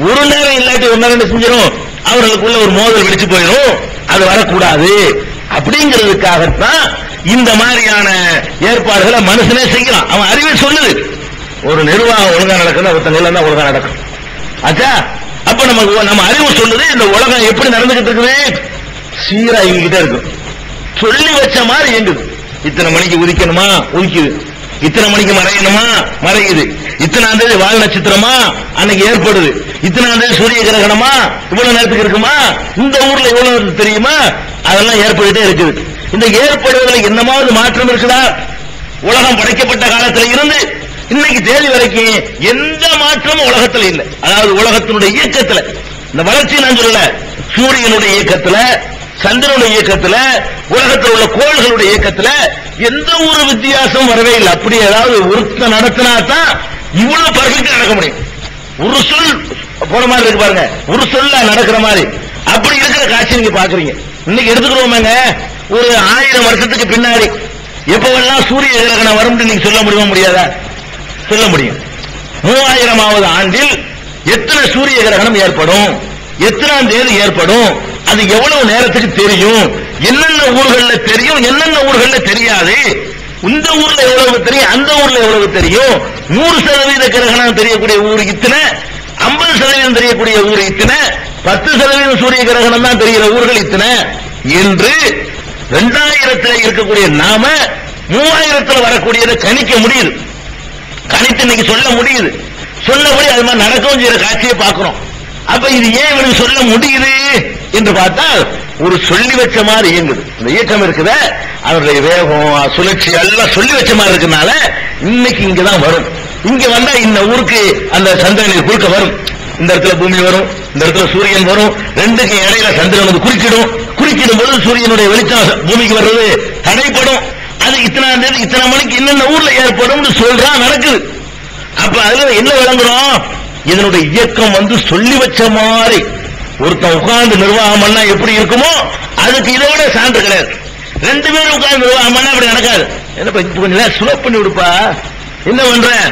ஒரு நேரம் இல்லாட்டி ஒரு நேரம் செஞ்சிடும், அவர்களுக்குள்ள ஒரு மோதல் வெடிச்சு போயிடும். அது வரக்கூடாது. அப்படிங்கிறதுக்காகத்தான் இந்த மாதிரியான ஏற்பாடுகளை மனுஷனே செய்யலாம். அவன் அறிவை சொல்லுது, ஒரு நிர்வாகம் ஒழுங்கா நடக்குது, ஒருத்தங்க தான் ஒழுங்கா நடக்கும். ஆச்சா, அப்ப நம்ம அறிவு சொல்லுது இந்த உலகம் எப்படி நடந்துகிட்டு இருக்குது, சீரா இயங்கிக்கிட்டே இருக்கும். சொல்லி வச்ச மாதிரி இயங்குது. இத்தனை மணிக்கு உதிக்கணுமா உதிக்குது, இத்தனை மணிக்கு மறையணுமா மறையுது, இத்தனாம் தேதி வால் நட்சத்திரமா அன்னைக்கு ஏற்படுது, இத்தனாம் தேதி சூரிய கிரகணமா இவ்வளவு நேரத்துக்கு இருக்குமா, இந்த ஊர்ல இவ்வளவு தெரியுமா, அதெல்லாம் ஏற்பட்டுட்டே இருக்குது. இந்த ஏற்படுவதில் என்னமாவது மாற்றம் இருக்குதா? உலகம் படைக்கப்பட்ட காலத்தில் இருந்து இன்னைக்கு தேதி வரைக்கும் எந்த மாற்றமும் உலகத்தில் இல்லை. அதாவது உலகத்தினுடைய இயக்கத்தில் இந்த வளர்ச்சி நான் சொல்லல, சூரியனுடைய இயக்கத்துல, சந்திரனுடைய இயக்கத்துல, உலகத்தில் உள்ள கோள்களுடைய இயக்கத்துல எந்த ஒரு வித்தியாசம் வரவே இல்லை. அப்படி ஏதாவது ஒருத்த நடத்தினா தான் இவ்வளவு பர்ஃபெக்டா நடக்க முடியும். ஒரு சொல் போன மாதிரி இருக்கு பாருங்க, ஒரு சொல்ல நடக்கிற மாதிரி அப்படி இருக்கிற காட்சி நீங்க பாக்குறீங்க. இன்னைக்கு எடுத்துக்கிறோமாங்க, ஒரு 1000 வருஷத்துக்கு பின்னாடி எப்பவெல்லாம் சூரிய கிரகணம் வரும் நீங்க சொல்ல முடியுமா? முடியாதா? சொல்ல முடியும். 3000வது ஆண்டில் எத்தனை சூரிய கிரகணம் ஏற்படும், எத்தனாம் தேதி ஏற்படும், அது எவ்வளவு நேரத்துக்கு தெரியும், என்னென்ன ஊர்கள்ல தெரியும், என்னென்ன ஊர்கள்ல தெரியாது, இந்த ஊர்ல எவ்வளவு தெரியும், அந்த ஊர்ல எவ்வளவு தெரியும், 100% கிரகணம் தெரியக்கூடிய ஊர் இத்தனை, 50% தெரியக்கூடிய ஊர் இத்தனை, 10% சூரிய கிரகணம் தான் தெரிகிற ஊர்கள் இத்தனை என்று 2000 இருக்கக்கூடிய நாம 3000 வரக்கூடியதை கணிக்க முடியுது. கணித்து இன்னைக்கு சொல்ல முடியுது. சொல்லபடி அது மாதிரி நடக்கவும் செய்யற காட்சியை பார்க்கிறோம். அப்ப இது ஏன் இவனுக்கு சொல்ல முடியுது என்று பார்த்தால் ஒரு சொல்லி வச்ச மாதிரி இயங்குது. இந்த இயக்கம் இருக்குத அவருடைய வேகம் சுழற்சி எல்லாம் சொல்லி வச்ச மாதிரி இருக்கனால இன்னைக்கு இங்கதான் வரும். இங்க வந்தா இந்த ஊருக்கு அந்த சந்திரனை குறுக்க வரும், இந்த இடத்துல பூமி வரும், இந்த இடத்துல சூரியன் வரும், ரெண்டுக்கு இடையில சந்திரன் வந்து குறுக்கிடும் போது சூரியனுடைய வெளிச்சம் பூமிக்கு வர்றது தடைப்படும். அது இத்தனாம் தேதி இத்தனை மணிக்கு என்னென்ன ஊர்ல ஏற்படும் சொல்றான், நடக்குது. அப்ப அதுல என்ன விளங்குறோம், இதனுடைய இயக்கம் வந்து சொல்லி வச்ச மாதிரி ஒருத்தன் உட்கார்ந்து நிர்வாகம் பண்ணா எப்படி இருக்குமோ அதுக்கு இதை விட சான்று கிடையாது. 2 பேரும் உட்கார்ந்து நிர்வாகம் பண்ணா அப்படி நடக்காது. என்ன கொஞ்சம் நேரம் ஸ்லோ பண்ணி விடுப்பா, என்ன பண்றேன்,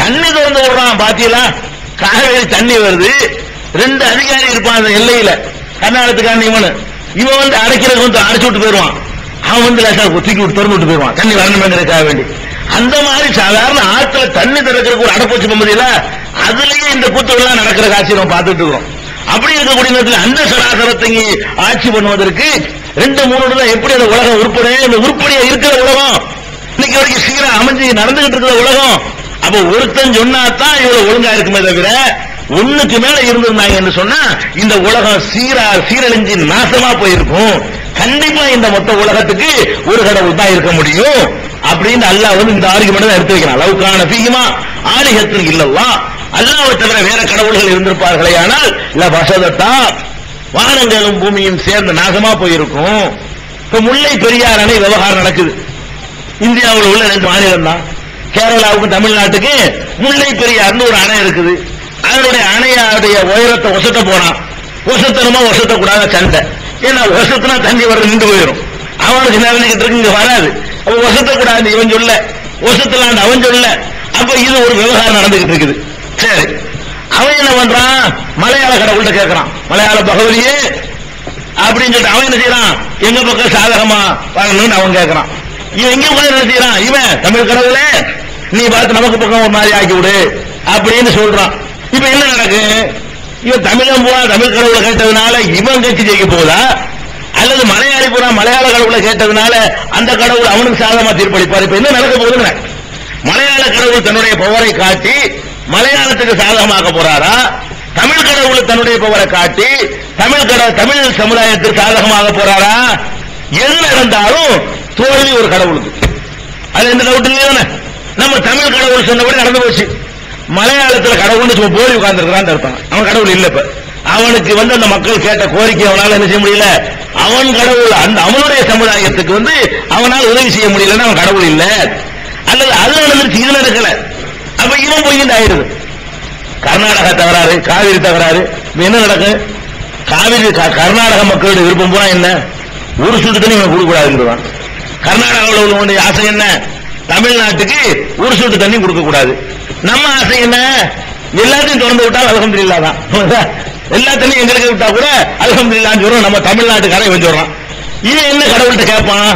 தண்ணி திறந்து விடுறான் பாத்தீங்களா, காவேரி தண்ணி வருது, 2 அதிகாரி இருப்பான் அந்த எல்லையில, கர்நாடகத்துக்கான இவன் வந்து அடைக்கிறதுக்கு வந்து அடைச்சு விட்டு போயிடுவான், அவன் வந்து தூக்கி விட்டு திறந்து விட்டு போயிடுவான் தண்ணி வரணுமேங்கிறதுக்காக வேண்டி. அந்த மாதிரி சாதாரண ஆத்துல தண்ணி திறக்கிறதுக்கு ஒரு அடைப்பு வச்சு போகும்போது அதுலயே இந்த கூத்துகள்லாம் நடக்கிற காட்சி நம்ம பார்த்துட்டு இருக்கோம். அப்படி இருக்கக்கூடிய நேரத்தில் அந்த சராசரத்தை ஆட்சி பண்ணுவதற்கு 2-3 தான் எப்படி அந்த உலகம் உருப்படியா இந்த உருப்படியா இருக்கிற உலகம் இன்னைக்கு வரைக்கும் சீரா அமைஞ்சு நடந்துகிட்டு இருக்கிற உலகம். அப்ப ஒருத்தன் சொன்னாதான் இவ்வளவு ஒழுங்கா இருக்குமே தவிர ஒண்ணுக்கு மேல இருந்திருந்தாங்க என்று சொன்னா இந்த உலகம் சீரழிஞ்சு நாசமா போயிருக்கும். கண்டிப்பா இந்த மொத்த உலகத்துக்கு ஒரு கடவுள் தான் இருக்க முடியும் அப்படின்னு அல்லாஹ் வந்து இந்த ஆர்குமெண்ட் தான் எடுத்து வைக்கிறான். லவ்கான பீமா ஆலிஹத்துன் இல்லல்லாஹ், அல்லாஹ்வை தவிர வேற கடவுள்கள் இருந்திருப்பார்களே ஆனால் லபஸதத்தா, வானங்களும் பூமியும் சேர்ந்து நாசமா போயிருக்கும். இப்ப முல்லை பெரியார் அணை விவகாரம் நடக்குது. இந்தியாவில் உள்ள 2 மாநிலம் தான், கேரளாவுக்கும் தமிழ்நாட்டுக்கு முல்லை பெரியார்னு ஒரு அணை இருக்குது. அதனுடைய அணையுடைய உயரத்தை ஒசத்த போனான், ஒசத்தனமா ஒசத்த கூடாத சண்டை. ஏன்னா ஒசத்துனா தண்ணி வர நின்று போயிடும், அவனுக்கு நிலைக்கிட்டு இருக்கு, இங்க வராது. அப்ப ஒசத்த கூடாது இவன் சொல்ல, ஒசத்தலாண்டு அவன் சொல்ல. அப்ப இது ஒரு விவகாரம் நடந்துகிட்டு இருக்குது. சரி, அவன் என்ன பண்றான், மலையாள கடவுள்கிட்ட கேட்கறான், மலையாள பகவதியே அப்படின்னு சொல்லிட்டு அவன் என்ன செய்யறான், எங்க பக்கம் சாதகமா வரணும்னு அவன் கேட்கறான். இவன் எங்க போய் என்ன செய்யறான், இவன் தமிழ் கடவுளே நீ பார்த்து நமக்கு பக்கம் ஒரு மாதிரி ஆக்கி விடு அப்படின்னு சொல்றான். இப்ப என்ன நடக்கு, இவன் தமிழன் போனா தமிழ் கடவுளை கேட்டதுனால இவன் கட்சி ஜெயிக்க போகுதா, அல்லது மலையாளி போனா மலையாள கடவுளை கேட்டதுனால அந்த கடவுள் அவனுக்கு சாதகமா தீர்ப்பளிப்பார். இப்ப என்ன நடக்க போகுதுங்க, மலையாள கடவுள் தன்னுடைய பவரை காட்டி மலையாளத்துக்கு சாதகமாக்க போறாரா, தமிழ் கடவுள் தன்னுடைய பவரை காட்டி தமிழ் சமுதாயத்திற்கு சாதகமாக போறாரா? எது நடந்தாலும் தோல்வி ஒரு கடவுளுக்கு, அது எந்த டவுட் இல்லையா? நம்ம தமிழ் கடவுள் சொன்னபடி நடந்து போச்சு. மலையாளத்துல கடவுள்னு சும்மா போலி உட்கார்ந்துருக்கான்னு அர்த்தம், அவன் கடவுள் இல்ல. இப்ப அவனுக்கு வந்து அந்த மக்கள் கேட்ட கோரிக்கை அவனால என்ன செய்ய முடியல, அவன் கடவுள் அந்த அவனுடைய சமுதாயத்துக்கு வந்து அவனால் உதவி செய்ய முடியலன்னா அவன் கடவுள் இல்ல. அல்லது அது நடந்துருச்சு, இது நடக்கல. அப்ப இவன் போய் ஆயிடுது. கர்நாடகா தகராறு, காவிரி தகராறு, என்ன நடக்கும், காவிரி கர்நாடக மக்களுடைய விருப்பம் பூரா என்ன, ஒரு சொட்டு தண்ணி கொடுக்க கூடாதுங்கிறான். கர்நாடகாவில் உள்ளவனுடைய ஆசை என்ன? தமிழ்நாட்டுக்கு ஒரு சொட்டு தண்ணி கொடுக்க கூடாது. நம்ம ஆசை என்ன? எல்லாத்தையும் திறந்து விட்டால் அல்ஹம்துலில்லாஹ் தான். எல்லா தண்ணியும் எங்களுக்கு விட்டா கூட அல்ஹம்துலில்லாஹ்னு சொல்றோம். நம்ம தமிழ்நாட்டுக்காரன் இவன் சொல்றான். இவன் என்ன கடவுள்கிட்ட கேட்பான்?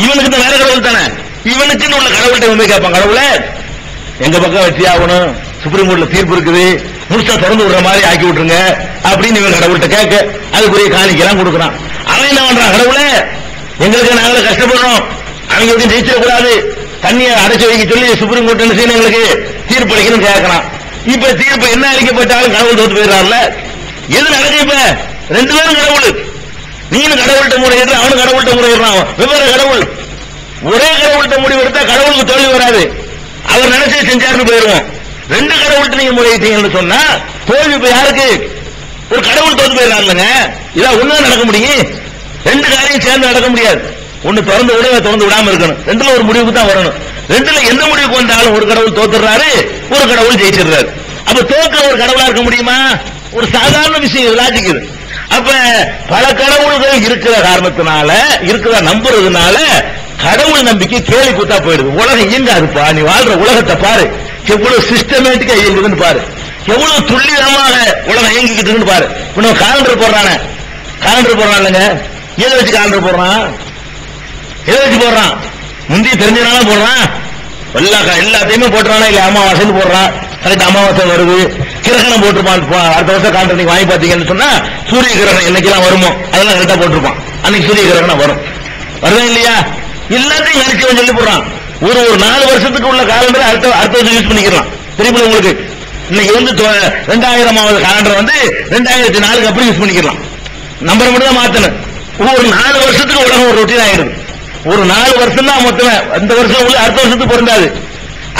இவனுக்கு தான் வேற கடவுள் தானே. இவனுக்குன்னு உள்ள கடவுள்கிட்ட வந்து கேட்பான், கடவுளே எங்க பக்கம் வச்சு ஆகணும், சுப்ரீம் கோர்ட்ல தீர்ப்பு இருக்குது, முழுசா திறந்து விடுற மாதிரி ஆக்கி விட்டுருங்க அப்படின்னு இவன் கடவுள்கிட்ட கேட்க அதுக்குரிய காணிக்கெல்லாம் கொடுக்குறான். அவன் என்ன பண்றான்? கடவுளே எங்களுக்கு நாங்களே கஷ்டப்படுறோம், அவங்க எப்படி ஜெயிச்சிடக்கூடாது, தண்ணியை அடைச்சு வைக்க சொல்லி சுப்ரீம் கோர்ட் என்ன செய்யணும், எங்களுக்கு தீர்ப்பு அளிக்கணும் கேட்கறான். இப்ப தீர்ப்பு என்ன அளிக்கப்பட்டாலும் கடவுள் தோத்து போயிடறான்ல. எது நடக்கும்? இப்ப ரெண்டு பேரும் கடவுள். நீனும் கடவுள்கிட்ட முறையிடுற, அவனு கடவுள்கிட்ட முறையிடுறான். வெவ்வேறு கடவுள். ஒரே கடவுள்கிட்ட முடிவு எடுத்தா கடவுளுக்கு தோல்வி வராது, அவர் நினைச்சே செஞ்சாருன்னு போயிருவோம். ரெண்டு கடவுள்கிட்ட நீங்க முறையிட்டீங்கன்னு சொன்னா தோல்வி இப்ப யாருக்கு? ஒரு கடவுள் தோத்து போயிடறாங்க. இதான் ஒண்ணுதான் நடக்க முடியும். ரெண்டு காரியம் சேர்ந்து நடக்க முடியாது. ஒண்ணு திறந்து விட, திறந்து விடாம இருக்கணும். ரெண்டுல ஒரு முடிவுக்கு தான் வரணும். ரெண்டுல எந்த முடிவுக்கு வந்தாலும் ஒரு கடவுள் தோத்துறாரு, ஒரு கடவுள் ஜெயிச்சிடுறாரு. அப்ப தோற்ற ஒரு கடவுளா இருக்க முடியுமா? ஒரு சாதாரண விஷயம், லாஜிக் இது. அப்ப பல கடவுள்கள் இருக்கிற காரணத்தினால, இருக்கிற நம்புறதுனால கடவுள் நம்பிக்கை கேலி கூத்தா போயிடுது. உலகம் இயங்காதுப்பா. நீ வாழ்ற உலகத்தை பாரு, எவ்வளவு சிஸ்டமேட்டிக்கா இயங்குதுன்னு பாரு, எவ்வளவு துல்லியமாக உலகம் இயங்கிக்கிட்டு பாரு. இப்ப காலண்டர் போடுறானே, காலண்டர் போடுறான்லங்க, எதை வச்சு காலண்டர் போடுறான்? எதை வச்சு போடுறான்? முந்தைய தெரிஞ்சனால போடுறான். எல்லாத்தையுமே போட்டுறானா இல்ல? அமாவாசைன்னு போடுறான். கரெக்ட் அமாவாசை வருது, கிரகணம் போட்டிருப்பான். அடுத்த வருஷம் காலண்டர் நீங்க வாங்கி பாத்தீங்கன்னு சொன்னா சூரிய கிரகணம் என்னைக்கெல்லாம் வருமோ அதெல்லாம் கரெக்டா போட்டிருப்பான். அன்னைக்கு சூரிய கிரகணம் வரும், வருதா இல்லையா? எல்லாத்தையும் நினைச்சு சொல்லி போடுறான். ஒரு 4 வருஷத்துக்கு உள்ள காலண்டர் அடுத்த வருஷம் யூஸ் பண்ணிக்கலாம். திருப்பி உங்களுக்கு இன்னைக்கு 2000வது காலண்டர் 2004 அப்படி யூஸ் பண்ணிக்கலாம். நம்பர் மட்டும் தான் மாத்தணும். ஒரு 4 வருஷத்துக்கு உலகம் ஒரு ரொட்டீன் ஆயிடுது. ஒரு 4 வருஷம் தான் மொத்தமே. அந்த வருஷம் உள்ள அடுத்த வருஷத்துக்கு பொருந்தாது,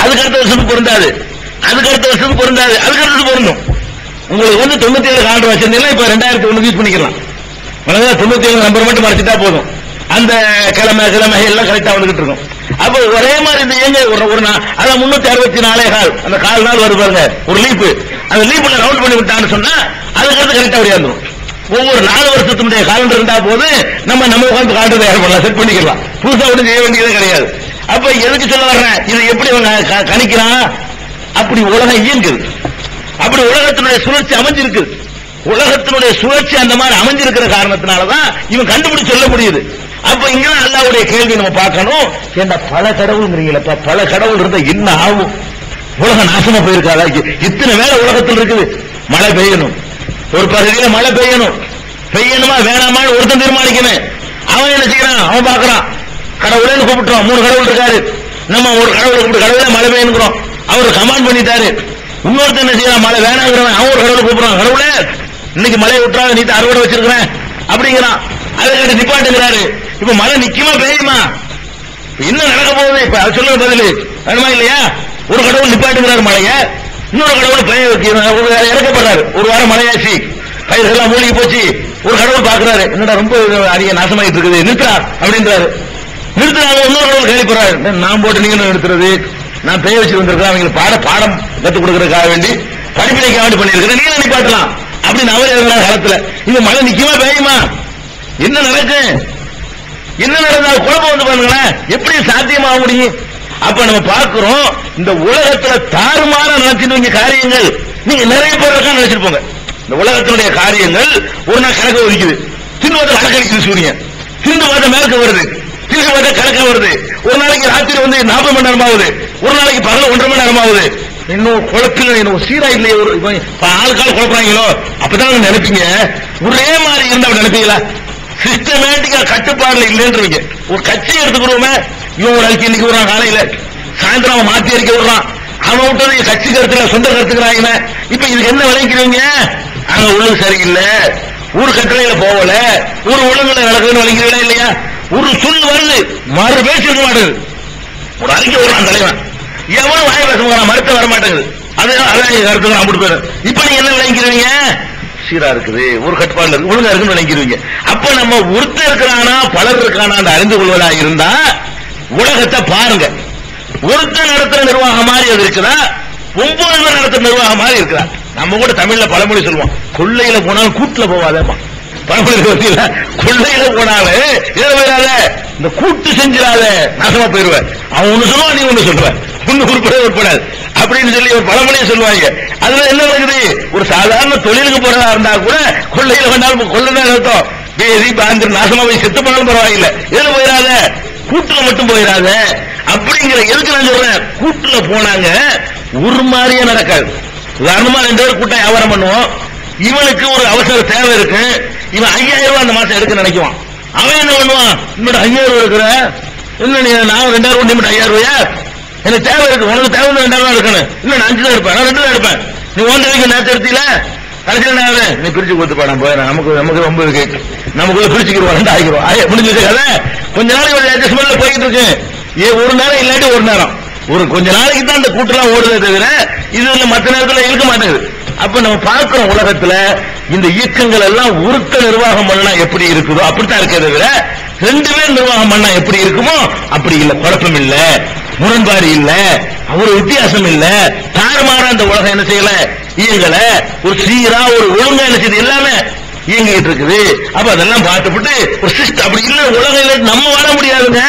அதுக்கு அடுத்த வருஷத்துக்கு பொருந்தாது, அதுக்கு அடுத்த வருஷத்துக்கு பொருந்தாது, அதுக்கு அடுத்து பொருந்தும். உங்களுக்கு 97 காலண்டர் வச்சிருந்தீங்கன்னா இப்ப 2001 யூஸ் பண்ணிக்கலாம். 97 நம்பர் மட்டும் மறைச்சிட்டா போதும். அந்த கிழமை எல்லாம் கரெக்டா வந்துகிட்டு இருக்கும். அப்ப ஒரே மாதிரி இந்த ஏங்க ஒரு 364 கால், அந்த கால் நாள் வருது பாருங்க, ஒரு லீப்பு. அந்த லீப்ல ரவுண்ட் பண்ணி விட்டான்னு சொன்னா அதுக்கு அடுத்து கரெக்டா வரையாந்துடும். ஒவ்வொரு 4 வருஷத்துடைய காலண்டர் இருந்தா போது நம்ம உட்காந்து காலண்டர் தயார் பண்ணலாம், செட் பண்ணிக்கலாம். புதுசா ஒன்றும் செய்ய வேண்டியதே கிடையாது. அப்ப எதுக்கு சொல்ல வர்றேன்? இது எப்படி கணிக்கிறான்? அப்படி உலகம் இயங்குது, அப்படி உலகத்தினுடைய சுழற்சி அமைஞ்சிருக்கு. உலகத்தினுடைய சுழற்சி அந்த மாதிரி அமைஞ்சிருக்கிற காரணத்தினாலதான் இவன் கண்டுபிடிச்சு சொல்ல முடியுது. அப்ப இங்க அல்லாஹ்வுடைய கேள்வி நம்ம பார்க்கணும். ஏண்டா பல கடவுள்ங்கிறீங்களப்பா, பல கடவுள் இருந்தா என்ன ஆகும்? உலகம் நாசமா போயிருக்காதா? இத்தனை வேலை உலகத்தில் இருக்குது. மழை பெய்யணும், ஒரு பகுதியில மழை பெய்யணுமா வேணாமான்னு ஒருத்தன் தீர்மானிக்கணும். அவன் என்ன செய்யறான்? அவன் பாக்குறான், கடவுளேன்னு கூப்பிட்டுறான். 3 கடவுள் இருக்காரு, நம்ம ஒரு கடவுளை கூப்பிட்டு கடவுளே மழை பெய்யணுங்கிறோம். அவர் கமாண்ட் பண்ணிட்டாரு. இன்னொருத்தன் என்ன செய்யறான்? மழை வேணாங்கிறவன் அவன் ஒரு கடவுளை கூப்பிடுறான், கடவுளே இன்னைக்கு மழையை விட்டுறாங்க, நீ அறுவடை வச்சிருக்கிறேன் அப்படிங்கிறான். அதை நிப்பாட்டுங்கிறாரு. இப்ப மழை நிக்குமா பெய்யுமா? என்ன நடக்க போகுது? இப்ப அது சொல்லுங்க பதில் வேணுமா இல்லையா? ஒரு கடவுள் நிப்பாட்டுங்கிறாரு மழைய, இன்னொரு கடவுள் பெய்ய இறக்கப்படுறாரு. ஒரு வாரம் மழையாச்சு, பயிர்கள்லாம் மூழ்கி போச்சு. ஒரு கடவுள் பாக்குறாரு, என்னடா ரொம்ப அதிக நாசமாயிட்டு இருக்குது, நிறுத்தா அப்படின்றாரு. நிறுத்துறாங்க. இன்னொரு கடவுள் கேள்விப்படுறாரு, நான் போட்டு நீங்க நிறுத்துறது, நான் பெய்ய வச்சு வந்திருக்கேன், அவங்களுக்கு பாடம் கற்றுக் கொடுக்கறதுக்காக வேண்டி படிப்பினைக்காக வேண்டி பண்ணிருக்கிறேன், நீங்க நிப்பாட்டலாம் அப்படின்னு அவர் இருக்கிற காலத்துல இந்த மழை நிக்குமா பெய்யுமா? என்ன நடக்கும்? என்ன நடந்தால் குழப்பம் வந்து பாருங்களேன், எப்படி சாத்தியமாக முடியும்? அப்ப நம்ம பார்க்கிறோம், இந்த உலகத்துல தாறுமாற நடத்திட்டு காரியங்கள் நீங்க நிறைய பேர் நினைச்சிருப்போங்க. இந்த உலகத்தினுடைய காரியங்கள் ஒரு நாள் கணக்க ஒதுக்குது, தின்னு பார்த்தா வடக்கடிக்குது சூரியன், தின்னு பார்த்தா மேற்கு வருது, தின்னு பார்த்தா கிழக்க வருது. ஒரு நாளைக்கு ராத்திரி 40 மணி நேரம் ஆகுது, ஒரு நாளைக்கு பகல் 1.5 மணி நேரம் ஆகுது. இன்னும் குழப்பம் இன்னும் சீரா இல்லையே, ஒரு ஆளுக்கால் குழப்பறாங்களோ அப்பதான் நினைப்பீங்க. ஒரே மாதிரி இருந்தா நினைப்பீங்களா? சிஸ்டமேட்டிக்கா கட்டுப்பாடுல இல்லைன்றீங்க. ஒரு கட்சி எடுத்துக்கிறோமே, இவன் ஒரு அறிக்கை இன்னைக்கு விடுறான், காலையில சாயந்தரம் அவன் மாத்தி அறிக்கை விடுறான், அவன் விட்டது கட்சி கருத்துல சொந்த கருத்துக்கிறாங்க. இப்ப இதுக்கு என்ன விளைக்கிறீங்க? அங்க ஒழுங்கு சரியில்லை, ஊர் கட்டளையில போகல, ஊர் ஒழுங்குல நடக்குதுன்னு விளைக்கிறீங்களா இல்லையா? ஒரு சொல் வருது, மறு பேச்சு இருக்க மாட்டேங்குது. ஒரு அறிக்கை விடுறான் தலைவன், எவனும் வாய் பேச போறான், மறுத்த வர மாட்டேங்குது. அதான் கருத்துக்கள் அப்படி போயிடும். இப்ப நீங்க என்ன விளைக்கிறீங்க? சீரா இருக்குது, ஒரு கட்டுப்பாடுல இருக்கு, ஒழுங்கா இருக்குன்னு நினைக்கிறீங்க. அப்ப நம்ம ஒருத்தர் இருக்கிறானா பலர் இருக்கானா அறிந்து கொள்வதா இருந்தா உலகத்தை பாருங்க. ஒருத்தர் நடத்துற நிர்வாகம் மாதிரி அது இருக்குதா, 9 பேர் நடத்துற நிர்வாகம் மாதிரி இருக்குதா? நம்ம கூட தமிழ்ல பழமொழி சொல்லுவோம், கொள்ளையில போனாலும் கூட்டுல போவாதேப்பா. கொள்ளையில போனால இதுல போயிடாத, இந்த கூட்டு செஞ்சிடாத, நாசமா போயிருவேன். அவன் ஒண்ணு சொல்லுவான், நீ ஒண்ணு சொல்லுவேன், ஒண்ணு உட்படாது அப்படின்னு சொல்லி ஒரு பழமொழியை சொல்லுவாங்க. அதுல என்ன நடக்குது, ஒரு சாதாரண தொழிலுக்கு போறதா இருந்தா கூட கொள்ளையில வேண்டாலும் கொள்ளதான் அர்த்தம், பேசி பாந்து நாசமா போய் செத்து போனாலும் பரவாயில்லை, எதுல போயிடாத, கூட்டுல மட்டும் போயிடாத அப்படிங்கிற. எதுக்கு நான் சொல்றேன், கூட்டுல போனாங்க ஒரு மாதிரியே நடக்காது. உதாரணமா 2 பேர் கூட்டம் வியாபாரம் பண்ணுவோம், இவனுக்கு ஒரு அவசர தேவை இருக்கு, இவன் 5000 ரூபாய் அந்த மாசம் எடுக்க நினைக்குவான். அவன் என்ன பண்ணுவான், இன்னும் 5000 ரூபாய் இருக்கிற, இன்னும் நான் 2000 ரூபாய் 5000 ரூபாயா, எனக்கு தேவை இருக்கு, உனக்கு தேவை 2000 ரூபாய் இருக்கணும், இன்னும் நான் 5 தான் எடுப்பேன், நான் 2 தான் எடுப்பேன், நீ 1 ரூபாய்க்கு நேரத்தை எடுத்தீல, கடைசியில் நான் நீ பிரிச்சு கொடுத்துப்பா, நான் போயிடறேன், நமக்கு ரொம்ப இருக்கு, நமக்குள்ள பிரிச்சுக்கிடுவோம், 2 ஆகிடுவோம், முடிஞ்சது கதை. கொஞ்ச நாளைக்கு ஒரு அட்ஜஸ்ட்மெண்ட்ல போயிட்டு இருக்கு, ஒரு நேரம் இல்லாட்டி ஒரு நேரம், ஒரு கொஞ்ச நாளைக்கு தான் அந்த கூட்டெல்லாம் ஓடுதே தவிர இதுல மற்ற நேரத்தில் இருக்க மாட்டேங்குது. அப்ப நம்ம பார்க்கிறோம் உலகத்துல இந்த இயக்கங்கள் எல்லாம் ஒருத்த நிர்வாகம் பண்ணா எப்படி இருக்குதோ அப்படித்தான் இருக்கிறத விட 2 பேர் நிர்வாகம் பண்ணா எப்படி இருக்குமோ அப்படி இல்ல, குழப்பம் இல்ல, முரண்பாடு இல்ல, ஒரு வித்தியாசம் இல்ல, தாறுமாறா அந்த உலகம் என்ன செய்யல, இயங்கல, ஒரு சீரா ஒரு ஒழுங்கா என்ன செய்யுது, எல்லாமே இயங்கிட்டு இருக்குது. அப்ப அதெல்லாம் பார்த்துப்பட்டு ஒரு சிஸ்டம் அப்படி இல்ல உலகம் இல்லை, நம்ம வாழ முடியாதுங்க.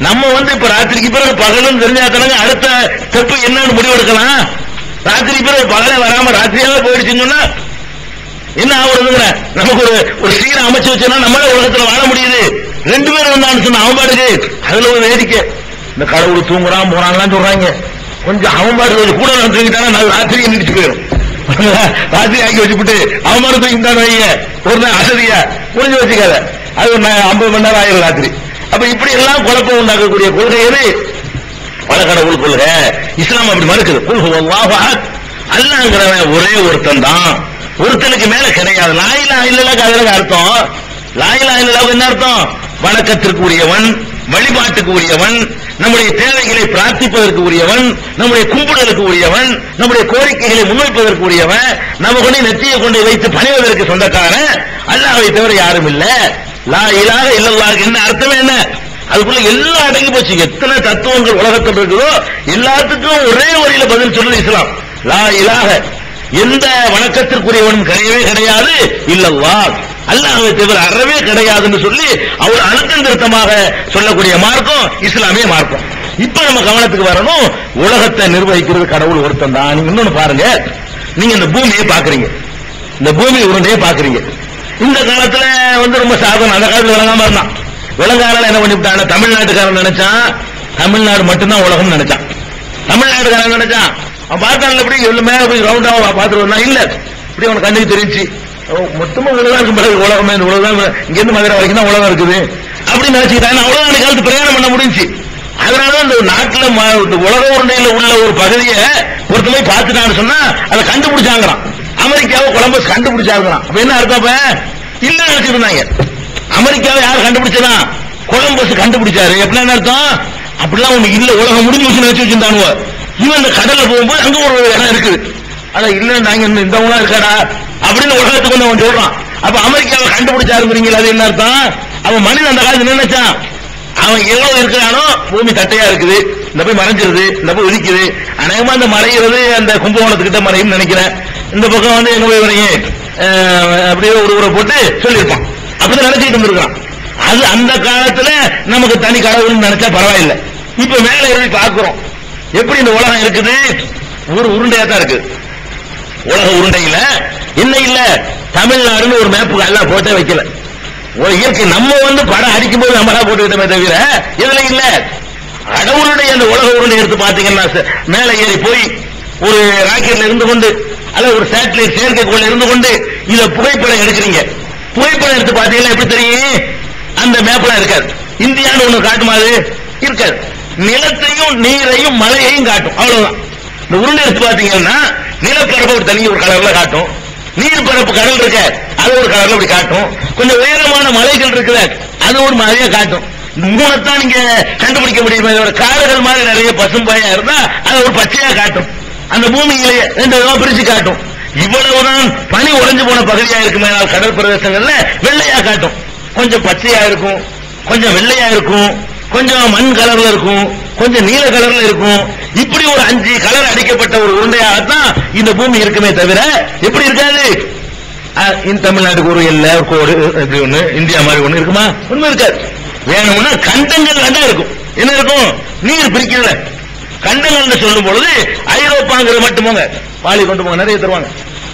நம்ம இப்ப ராத்திரிக்கு பிறகு பகலும் தெரிஞ்சாத்தானங்க அடுத்த ஸ்டெப் என்னன்னு முடிவெடுக்கலாம். ராத்திரிக்கு பிறகு பகலே வராம ராத்திரியாவே போயிடுச்சுன்னு சொன்னா என்ன ஆகுறதுங்கிற, நமக்கு ஒரு சீரை அமைச்சு வச்சோம்னா நம்மளே உலகத்துல வாழ முடியுது. 2 பேரும் வந்தான்னு சொன்ன அவன் பாடுது, அதுல ஒரு வேடிக்கை, இந்த கடவுள் தூங்குறான் போறான்லாம் சொல்றாங்க, கொஞ்சம் அவன் பாடு கூட நான் தூங்கிட்டானா நான் ராத்திரியை நினைச்சு போயிடும், ராத்திரி ஆக்கி வச்சுட்டு அவன் பாடு தூங்கிட்டான்னு வைங்க, ஒரு நாள் அசதியா புரிஞ்சு வச்சுக்காத, அது 50 மணி நேரம் ஆயிரம் ராத்திரி. அப்ப இப்படி எல்லாம் குழப்பம் உண்டாக்கக்கூடிய கொள்கை எது, பல கடவுள் கொள்கை. இஸ்லாம் அப்படி மறுக்குது, அல்லாஹ்ங்கிறவன் ஒரே ஒருத்தன் தான், ஒருத்தனுக்கு மேல கிடையாது. லா இலாஹ இல்லல்லாஹ் அதுல அர்த்தம், லா இலாஹ இல்லல்லாஹ் என்ன அர்த்தம், வணக்கத்திற்கு உரியவன், வழிபாட்டுக்கு உரியவன், நம்முடைய தேவைகளை பிரார்த்திப்பதற்கு உரியவன், நம்முடைய கும்பிடலுக்கு உரியவன், நம்முடைய கோரிக்கைகளை முன்வைப்பதற்கு உரியவன், நம்ம கொண்டு நெற்றியை கொண்டு வைத்து பணிவதற்கு சொந்தக்காரன் அல்லாஹ்வை தவிர யாரும் இல்ல. லா இலாஹ இல்லல்லாஹ் என்ன அர்த்தம், என்ன அதுக்குள்ள எல்லாம் அடங்கி போச்சு. எத்தனை தத்துவங்கள் உலகத்தில் இருக்குதோ எல்லாத்துக்கும் ஒரே வரியில பதில் சொல்லுது இஸ்லாம். லா இலாஹ எந்த வணக்கத்திற்குரியவனும் கிடையவே கிடையாது, இல்லல்லாஹ் அல்லாஹ்வை தவிர அறவே கிடையாதுன்னு சொல்லி அவர் அழுத்தம் திருத்தமாக சொல்லக்கூடிய மார்க்கம் இஸ்லாமிய மார்க்கம். இப்ப நம்ம கவனத்துக்கு வரணும், உலகத்தை நிர்வகிக்கிறது கடவுள் ஒருத்தன் தான். நீங்க இன்னொன்னு பாருங்க, நீங்க இந்த பூமியை பாக்குறீங்க, இந்த பூமி உருண்டையே பாக்குறீங்க. இந்த காலத்துல ரொம்ப சாதனம், அந்த காலத்துல விளங்காம இருந்தான். விளங்கால என்ன பண்ணிவிட்டான், தமிழ்நாட்டுக்காரன் நினைச்சான் தமிழ்நாடு மட்டும்தான் உலகம் நினைச்சான். தமிழ்நாட்டுக்காரன் நினைச்சான் அவன் பார்த்தான், இப்படி மேல போய் ரவுண்டா பாத்துருவா இல்ல, இப்படி அவனுக்கு கண்ணுக்கு தெரிஞ்சு மொத்தமா உலகம் இருக்கும், பிறகு உலகமே இந்த உலகம் இங்க இருந்து மதுரை வரைக்கும் தான் உலகம் இருக்குது அப்படின்னு நினைச்சுக்கிட்டாங்க. அவ்வளவுதான் அந்த காலத்து பிரயாணம் பண்ண முடிஞ்சு. அதனாலதான் இந்த நாட்டுல இந்த உலக உருண்டையில உள்ள ஒரு பகுதியை ஒருத்தமை பார்த்துட்டான்னு சொன்னா அதை கண்டுபிடிச்சாங்கிறான். அமெரிக்காவை கொலம்பஸ் கண்டுபிடிச்சாங்கிறான். அப்ப என்ன அர்த்தம், இல்ல நினைச்சிட்டு இருந்தாங்க. அமெரிக்காவை யார் கண்டுபிடிச்சதா, கொலம்பஸ் கண்டுபிடிச்சாரு. எப்படின்னு அர்த்தம், அப்படிலாம் ஒண்ணு இல்ல, உலகம் முடிஞ்சு வச்சு நினைச்சு வச்சிருந்தானுவ. இவன் இந்த கடல்ல போகும்போது அங்க ஒரு இடம் இருக்குது, அதான் இல்ல நாங்க இந்த உலகம் இருக்காடா அப்படின்னு உலகத்துக்கு வந்து அவன் சொல்றான். அப்ப அமெரிக்காவை கண்டுபிடிச்சாருங்கிறீங்களா, அது என்ன அர்த்தம், அவன் மனிதன் அந்த காலத்துல நினைச்சான் அவன் எவ்வளவு இருக்கிறானோ பூமி தட்டையா இருக்குது, இந்த போய் மறைஞ்சிருது, இந்த போய் ஒதுக்குது, அநேகமா அந்த மறைகிறது அந்த கும்பகோணத்துக்கிட்ட மறையும் நினைக்கிறேன். இந்த பக்கம் எங்க போய் வரீங்க அப்படியே ஒரு ஊரை போட்டு சொல்லியிருப்பான். அப்படிதான் நினைச்சிட்டு இருந்திருக்கான். அது அந்த காலத்துல நமக்கு தனி கடவுள்னு நினைச்சா பரவாயில்லை. இப்ப மேல இருந்து பார்க்கிறோம் எப்படி இந்த உலகம் இருக்குது, ஒரு உருண்டையா தான் இருக்கு. உலக உருண்டையில என்ன இல்ல, தமிழ்நாடுன்னு ஒரு மேப்பு எல்லாம் போட்டே வைக்கல. ஒரு இயற்கை நம்ம படம் அடிக்கும் போது நம்மளா போட்டுக்கிட்டோமே தவிர இதுல இல்ல. கடவுளுடைய அந்த உலக உருண்டை எடுத்து பாத்தீங்கன்னா மேல ஏறி போய் ஒரு ராக்கெட்ல இருந்து கொண்டு அல்ல ஒரு சேட்டலைட் செயற்கைக்கோள் இருந்து கொண்டு இத புகைப்படம் எடுக்கிறீங்க. புகைப்படம் எடுத்து பாத்தீங்கன்னா எப்படி தெரியும், அந்த மேப்லாம் இருக்காது. இந்தியான்னு ஒண்ணு காட்டுமாது இருக்காது. நிலத்தையும் நீரையும் மலையையும் காட்டும், அவ்வளவுதான். இந்த உருண்டை எடுத்து பாத்தீங்கன்னா நிலப்பரப்பு ஒரு தனி ஒரு கலர்ல காட்டும், நீர் பரப்பு கடல் இருக்க அது ஒரு கலர்ல அப்படி காட்டும், கொஞ்சம் உயரமான மலைகள் இருக்குல்ல அது ஒரு மாதிரியா காட்டும். இந்த மூணைத்தான் நீங்க கண்டுபிடிக்க முடியுமே. காடுகள் மாதிரி நிறைய பசும்பாயா இருந்தா அது ஒரு பச்சையா காட்டும், அந்த பூமியிலேயே 2 விதமா பிரிச்சு காட்டும். இவ்வளவுதான் பனி உடைஞ்சு போன பகுதியா இருக்குமே கடல் பிரதேசங்கள்ல வெள்ளையா காட்டும், கொஞ்சம் பச்சையா இருக்கும், கொஞ்சம் வெள்ளையா இருக்கும், கொஞ்சம் மண் கலர்ல இருக்கும், கொஞ்சம் நீல கலர்ல இருக்கும். இப்படி ஒரு 5 கலர் அடிக்கப்பட்ட ஒரு உருண்டையாகத்தான் இந்த பூமி இருக்குமே தவிர எப்படி இருக்காது, இந்த தமிழ்நாட்டுக்கு ஒரு எல்லை ஒரு கோடு இப்படி ஒண்ணு, இந்தியா மாதிரி ஒண்ணு இருக்குமா? ஒண்ணும் இருக்காது. வேணும்னா கண்டங்கள் வேண்டாம் இருக்கும். என்ன இருக்கும்? நீர் பிரிக்கல. கண்டங்கள் சொல்லும் பொழுது ஐரோப்பாங்கிறது மட்டும் போங்க, பாலி கொண்டு போங்க, நிறைய தருவாங்க.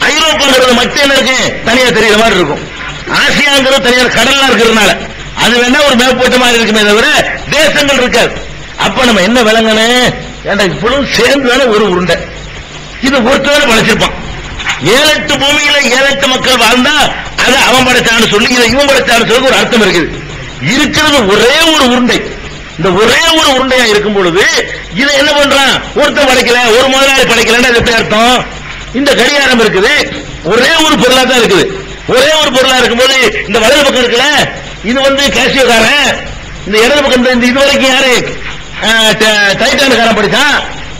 ஐரோப்பாங்கிறது மட்டும் என்ன இருக்கு? தனியா தெரியுற மாதிரி இருக்கும். ஆசியாங்கிறது தனியார் கடல்லாம் இருக்கிறதுனால அது வேணா ஒரு மேப் போட்ட மாதிரி இருக்குமே தவிர தேசங்கள் இருக்காது. அப்ப நம்ம என்ன விளங்கணும்? ஏன்டா இவ்வளவு சேர்ந்து தானே ஒரு உருண்டை, இது ஒருத்தவரை படைச்சிருப்பான். 7-8 பூமியில 7-8 மக்கள் வாழ்ந்தா அதை அவன் படைச்சான்னு சொல்லி இதை இவன் படைச்சான்னு சொல்லி ஒரு அர்த்தம் இருக்குது. இருக்கிறது ஒரே ஒரு உருண்டை. இந்த ஒரே ஒரு உருண்டையா இருக்கும் பொழுது இதை என்ன பண்றான்? ஒருத்தன் படைக்கல, ஒரு முதலாளி படைக்கலன்னு எப்படி அர்த்தம்? இந்த கடிகாரம் இருக்குது, ஒரே ஒரு பொருளா தான் இருக்குது. ஒரே ஒரு பொருளா இருக்கும்போது இந்த வலது பக்கம் இருக்குல்ல, இது கேசியோகாரன், இந்த இடது பக்கம் இந்த இதுவரைக்கும் யாரு டைட்டானுக்காரன் படிச்சான்,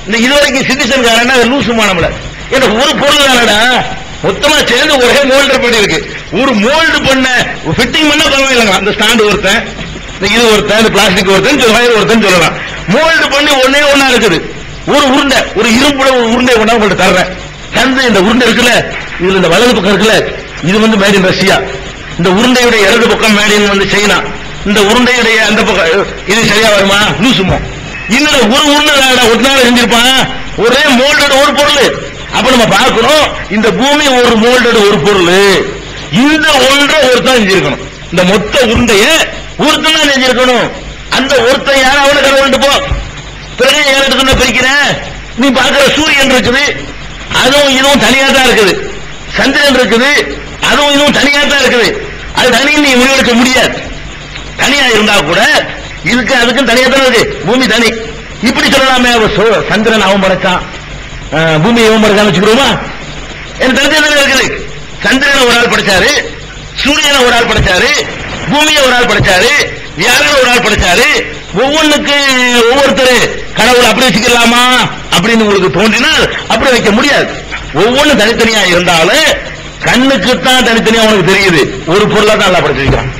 இந்த இதுவரைக்கும் சிட்டிசன்காரன் லூசுமானம்ல. எனக்கு ஒரு பொருள் தானடா, மொத்தமா சேர்ந்து ஒரே மோல்டர் பண்ணி இருக்கு. ஒரு மோல்டு பண்ண ஃபிட்டிங் பண்ண பரவாயில்லைங்க. அந்த ஸ்டாண்டு ஒருத்தன், இது ஒருத்தன், இந்த பிளாஸ்டிக் ஒருத்தன், ஒருத்தன் சொல்லலாம். மோல்டு பண்ணி ஒன்னே ஒன்னா இருக்குது. ஒரு உருண்டை, ஒரு இரும்புல ஒரு உருண்டை கொண்டா உங்கள்ட்ட தர்றேன். தந்து இந்த உருண்டை இருக்குல்ல, இதுல இந்த வலது பக்கம் இருக்குல்ல, இது மேட் இன் ரஷ்யா. இந்த உருண்டையுடைய இடது பக்கம் மேட் இன் சைனா. இந்த உருண்டையுடைய அந்த பக்கம் இது சரியா வருமா? லூசுமோ. இன்னும் ஒரு உருண்டை ஒரு நாள் செஞ்சிருப்பான், ஒரே மோல்டட் ஒரு பொருள். அப்ப நம்ம பார்க்கிறோம், இந்த பூமி ஒரு மோல்டட் ஒரு பொருள். இந்த ஒன்றை ஒருத்தன் செஞ்சிருக்கணும். இந்த மொத்த உருண்டைய ஒருத்தன் தான் செஞ்சிருக்கணும். அந்த ஒருத்தன் யாரும் அவனை கடவுள் போ. பிறகு ஏறதுக்கு பிரிக்கிற நீ பார்க்கிற சூரியன் இருக்குது, அதுவும் இதுவும் தனியா தான் இருக்குது. சந்திரன் இருக்குது, அதுவும் இதுவும் தனியா தான் இருக்குது. அது தனி நீ முடிவெடுக்க முடியாது. தனியா இருந்தா கூட இதுக்கு அதுக்கும் தனியா தான் இருக்கு. பூமி தனி. இப்படி சொல்லலாமே, சந்திரன் அவன் படைச்சான், பூமி அவன் படைச்சான்னு வச்சுக்கிறோமா? எனக்கு தனித்தனி இருக்குது. சந்திரனை ஒரு ஆள் படைச்சாரு, சூரியனை ஒரு ஆள் படைச்சாரு, பூமியை ஒரு ஆள் படைச்சாரு, வியாழனை ஒரு ஆள் படைச்சாரு. ஒவ்வொன்றுக்கு ஒவ்வொருத்தர் கடவுள் அப்படி வச்சுக்கலாமா அப்படின்னு உங்களுக்கு தோன்றினால் அப்படி வைக்க முடியாது. ஒவ்வொன்றும் தனித்தனியா இருந்தாலும் கண்ணுக்குத்தான் தனித்தனியா உனக்கு தெரியுது. ஒரு பொருளா தான் நல்லா படைச்சிருக்கான்.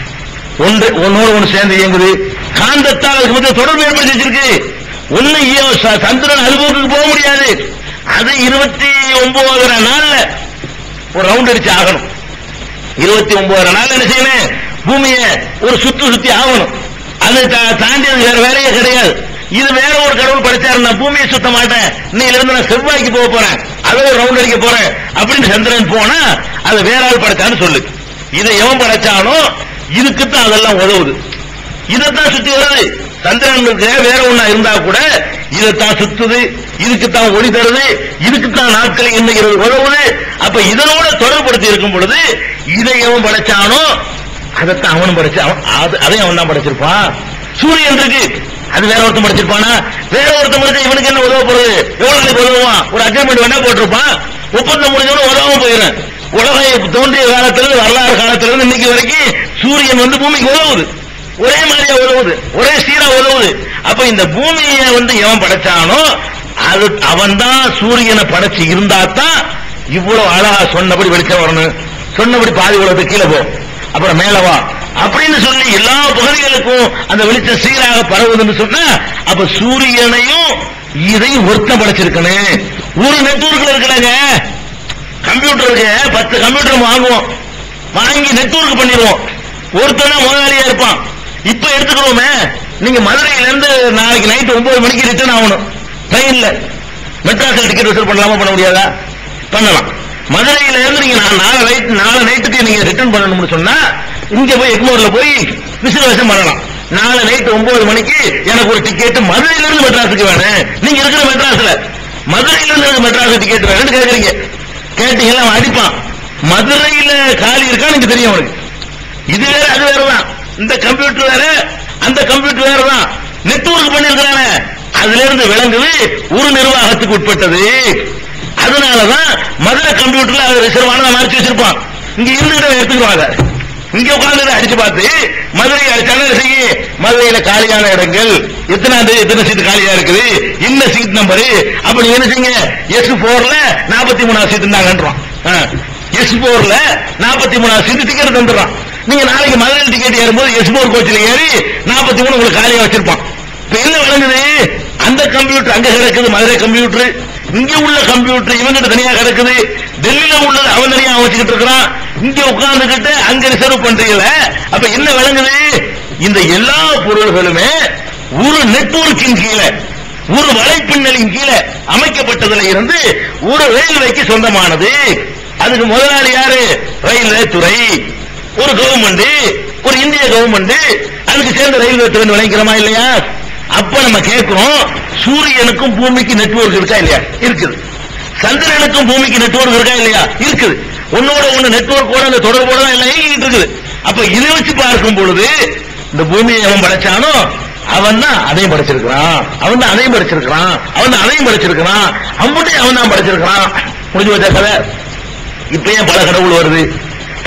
ஒன்னோடு ஒன்று சேர்ந்து இயங்குது. காந்தத்தால் அதுக்கு மத்திய தொடர்பு ஏற்படுத்தி வச்சிருக்கு. ஒன்னு சந்திரன் அனுபவத்துக்கு போக முடியாது. அது 29 நாள்ல ஒரு ரவுண்ட் அடிச்சு ஆகணும். 29 நாள் என்ன செய்யணும்? பூமியை ஒரு சுத்தி ஆகணும். அது தாண்டி வேற வேலையே கிடையாது. இது வேற ஒரு கடவுள் படைச்சாரு, நான் பூமியை சுத்த மாட்டேன், இன்னையில இருந்து நான் செவ்வாய்க்கு போக போறேன், அதை ஒரு ரவுண்ட் அடிக்க போறேன் அப்படின்னு சந்திரன் போனா அது வேற ஆள் படைச்சான்னு சொல்லு. இதை எவன் படைச்சானோ இதுக்குத்தான் அதெல்லாம் உதவுது. இதைத்தான் சுத்தி வருது. சந்திரனுக்கு வேற ஒண்ணா இருந்தா கூட இதைத்தான் சுத்துது, இதுக்குத்தான் ஒளி தருது, இதுக்குத்தான் நாட்களை எண்ணுகிறது உதவுது. அப்ப இதனோட தொடர்புபடுத்தி இருக்கும் பொழுது இதை எவன் படைச்சானோ அதைத்தான் அவனும் படைச்சான். அதையும் அவன் தான் படைச்சிருப்பான். சூரியன் இருக்கு, அது வேற ஒருத்தன் படைச்சிருப்பானா? வேற ஒருத்தன் படைச்சா இவனுக்கு என்ன உதவ போறது? எவ்வளவு நாளைக்கு உதவுவான்? ஒரு அக்ரிமெண்ட் வேணா போட்டிருப்பான், ஒப்பந்தம் முடிஞ்சவனும் உதவாம போயிடும். உலகம் தோன்றிய காலத்திலிருந்து வரலாறு காலத்திலிருந்து இன்னைக்கு வரைக்கும் சூரியன் பூமிக்கு உதவுது. ஒரே மாதிரியா உதவுது, ஒரே சீரா உதவுது. அப்ப இந்த பூமியை எவன் படைச்சானோ அது அவன் தான் சூரியனை படைச்சு இருந்தா தான் இவ்வளவு அழகா சொன்னபடி வெளிச்சம் வரணும், சொன்னபடி பாதி உலகத்துக்கு கீழே போ, அப்புறம் மேலவா அப்படின்னு சொல்லி எல்லா பகுதிகளுக்கும் அந்த வெளிச்சம் சீராக பரவுதுன்னு சொன்னா அப்ப சூரியனையும் இதையும் ஒருத்தம் படைச்சிருக்கணும். ஒரு நெட்வொர்க்ல இருக்கிறாங்க, கம்ப்யூட்டருக்கு 10 கம்ப்யூட்டர் வாங்குவோம், வாங்கி நெட்வொர்க் பண்ணிடுவோம். ஒருத்தனா முதலாளியா இருப்பான். இப்ப எடுத்துக்கிறோமே, நீங்க மதுரையில இருந்து நாளைக்கு நைட் 9 மணிக்கு ரிட்டர்ன் ஆகணும் ட்ரெயின்ல. மெட்ராஸ்ல டிக்கெட் வசூல் பண்ணலாமா? பண்ண முடியாதா? பண்ணலாம். மதுரையில இருந்து நீங்க நாளை நைட்டுக்கு நீங்க ரிட்டர்ன் பண்ணணும்னு சொன்னா இங்க போய் எக்மோர்ல போய் ரிசர்வேஷன் பண்ணலாம். நாளை நைட் 9 மணிக்கு எனக்கு ஒரு டிக்கெட் மதுரையில இருந்து மெட்ராஸுக்கு வேணும். நீங்க இருக்கிற மெட்ராஸ்ல மதுரையில இருந்து மெட்ராஸ் டிக்கெட் வேணும்னு கேட்கறீங்க. கேட்டீங்கன்னா அவன் அடிப்பான். மதுரையில காலி இருக்கா எனக்கு தெரியும் அவனுக்கு. இது வேற அது வேறதான். இந்த கம்ப்யூட்டர் வேற அந்த கம்ப்யூட்டர் வேறதான். நெட்வொர்க் பண்ணிருக்கிறாங்க. அதுல இருந்து விளங்குது ஒரு நிர்வாகத்துக்கு உட்பட்டது. அதனாலதான் மதுரை கம்ப்யூட்டர்ல அது ரிசர்வானதை மறைச்சு வச்சிருப்பான். இங்க இருந்துகிட்ட எடுத்துக்குவாங்க. இங்க உட்கார்ந்து அடிச்சு பார்த்து மதுரை அடிச்சாலும் மதுரையில காலியான இடங்கள் எத்தனை சீட் காலியா இருக்குது, என்ன சீட் நம்பரு அப்படி என்ன செய்யுங்க. S4ல 43வது சீட் இருந்தாங்கன்றான். S4ல 43வது சீட் டிக்கெட் தந்துடுறான். நீங்க நாளைக்கு மதுரை டிக்கெட் ஏறும்போது S4 கோச்சில் ஏறி 43 உங்களுக்கு காலியா வச்சிருப்பான். இப்ப என்ன விளங்குது? அந்த கம்ப்யூட்டர் அங்க கிடக்குது மதுரை கம்ப்யூட்டர், இங்க உள்ள கம்ப்யூட்டர் இவங்கிட்ட தனியா கிடக்குது, டெல்லியில உள்ளது அவன் தனியா வச்சுக்கிட்டு இருக்கிறான். இங்க உட்கார்ந்துகிட்டு அங்க ரிசர்வ் பண்றீங்கள, அப்ப என்ன விளங்குது? இந்த எல்லா பொருள்களுமே ஒரு நெட்வொர்க்கின் கீழே, ஒரு வலைப்பின்னலின் கீழே அமைக்கப்பட்டதுல இருந்து ஒரு ரயில்வேக்கு சொந்தமானது. அதுக்கு முதலாளி யாரு? ரயில்வே துறை, ஒரு கவர்மெண்ட், ஒரு இந்திய கவர்மெண்ட். அதுக்கு சேர்ந்த ரயில்வே துறை விளைக்கிறோமா இல்லையா? அப்ப நம்ம கேட்கிறோம், சூரியனுக்கும் பூமிக்கு நெட்வொர்க் இருக்கா இல்லையா? இருக்குது. சந்திரனுக்கும் பூமிக்கு நெட்வொர்க் இருக்கா இல்லையா? இருக்குது. ஒன்னோட ஒண்ணு நெட்வொர்க்கோட அந்த தொடர்போட தான் எல்லாம் இயங்கிட்டு இருக்குது. அப்ப இதை வச்சு பார்க்கும் பொழுது இந்த பூமியை எவன் படைச்சானோ அவன் தான் அதையும் படைச்சிருக்கிறான், அவன் தான் அதையும் படைச்சிருக்கிறான், அவன் தான் அதையும் படைச்சிருக்கிறான், அம்புட்டையும் அவன் தான் படைச்சிருக்கிறான். முடிஞ்சு வச்சா கதை. இப்ப ஏன் பல கடவுள் வருது?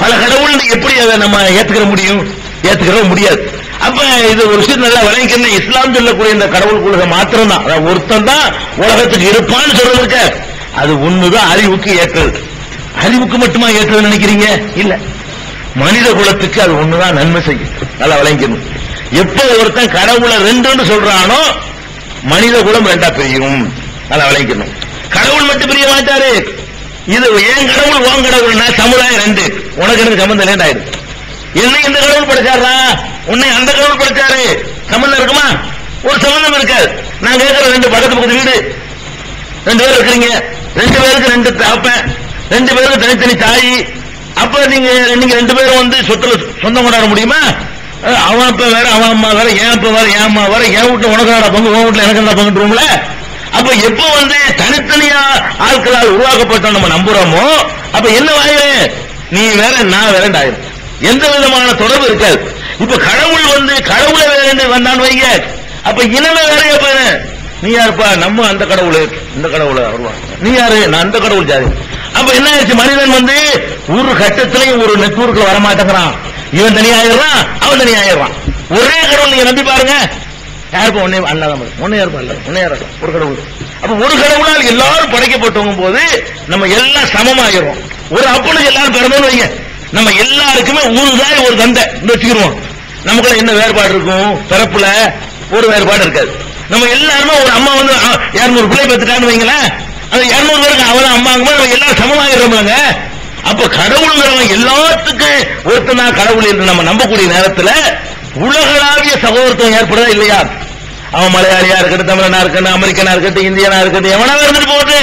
பல கடவுள் எப்படி அதை நம்ம ஏத்துக்கிற முடியும்? ஏத்துக்கிற முடியாது. அப்ப இது ஒரு விஷயம் நல்லா விளங்கிக்கணும். இஸ்லாம் சொல்லக்கூடிய இந்த கடவுள் கொள்கை மாத்திரம் தான், ஒருத்தன் தான் உலகத்துக்கு இருப்பான்னு சொல்றதுக்கு அது ஒண்ணுதான் அறிவுக்கு ஏற்றது. அறிவுக்கு மட்டுமா ஏற்றது நினைக்கிறீங்க? இல்ல, மனித குலத்துக்கு அது ஒண்ணுதான் நன்மை செய்யும். நல்லா விளங்கிக்கணும். எப்ப ஒருத்தன் கடவுளை ரெண்டுன்னு சொல்றானோ மனித குலம் ரெண்டா பிரியும். நல்லா விளங்கிக்கணும். கடவுள் மட்டும் பிரிய மாட்டாரு. இது ஏன் கடவுள் உன் கடவுள்னா சமுதாயம் ரெண்டு, உனக்கு எனக்கு சம்பந்தம் இல்லைன்னு என்னை இந்த கடவுள் படைச்சாரா, உன்னை அந்த கடவுள் படைச்சாரு, சம்பந்தம் இருக்குமா? ஒரு சம்பந்தம் இருக்காது. நான் கேட்கிற ரெண்டு பக்கத்து பக்கத்து வீடு, ரெண்டு பேர் இருக்கிறீங்க, ரெண்டு பேருக்கு ரெண்டு தாப்பேன், ரெண்டு பேருக்கு தனித்தனி தாய். அப்ப நீங்க ரெண்டு பேரும் வந்து சொத்துல சொந்தம் கொண்டாட முடியுமா? அவன் அப்ப வேற, அவன் அம்மா வேற, என் அப்ப வேற, என் அம்மா வேற, என் வீட்டுல உனக்கு நாடா பங்கு, உன் வீட்டுல எனக்கு நாடா பங்குட்டுருவோம்ல. அப்ப எப்ப வந்து தனித்தனியா ஆட்களால் உருவாக்கப்பட்டோம் நம்ம நம்புறோமோ, அப்ப என்ன ஆயிரும்? நீ வேற நான் வேற ஆயிரும். எந்த விதமான தொடர்பு இருக்காது. இப்ப கடவுள் வந்து கடவுளை வேற வந்தான்னு வைங்க, அப்ப இனமே வேறையா போயிரு. நீ யாருப்பா? நம்ம அந்த கடவுள், இந்த கடவுளை வருவான். நீ யாரு? நான் அந்த கடவுள் ஜாதி. அப்ப என்ன ஆயிடுச்சு? மனிதன் வந்து ஒரு கட்டத்திலையும் ஒரு நெட்வொர்க்ல வரமாட்டேங்கிறான். இவன் தனியாயிடுறான், அவன் தனியாயிடுறான். ஒரே கடவுள் நீங்க நம்பி பாருங்க. யாருப்பா? ஒன்னே அல்லாதான், ஒன்னே யாருப்பா? அல்ல, ஒன்னே யாரா? ஒரு கடவுள். அப்ப ஒரு கடவுளால் எல்லாரும் படைக்கப்பட்டவங்க போது நம்ம எல்லாம் சமமாயிரும். ஒரு அப்பனுக்கு எல்லாரும் பிறந்தோன்னு வைங்க, நம்ம எல்லாருக்குமே ஒரு தாய் ஒரு தந்தை வச்சுக்கிடுவோம். நமக்குள்ள என்ன வேறுபாடு இருக்கும்? பிறப்புல ஒரு வேறுபாடு இருக்காது. நம்ம எல்லாருமே ஒரு அம்மா வந்து 200 பிள்ளை பெற்றுட்டான்னு வைங்களேன், அது 200 பேருக்கு அவன் அம்மாங்கும்போது நம்ம எல்லாரும் சமமாகிறோம்லங்க. அப்ப கடவுள்ங்கிறவன் எல்லாத்துக்கும் ஒருத்தனா கடவுள் என்று நம்ம நம்பக்கூடிய நேரத்தில் உலகளாவிய சகோதரத்துவம் ஏற்படுதா இல்லையா? அவன் மலையாளியா இருக்கட்டும், தமிழனா இருக்கட்டும், அமெரிக்கனா இருக்கட்டும், இந்தியனா இருக்கட்டும், எவனா இருந்துட்டு போகுது,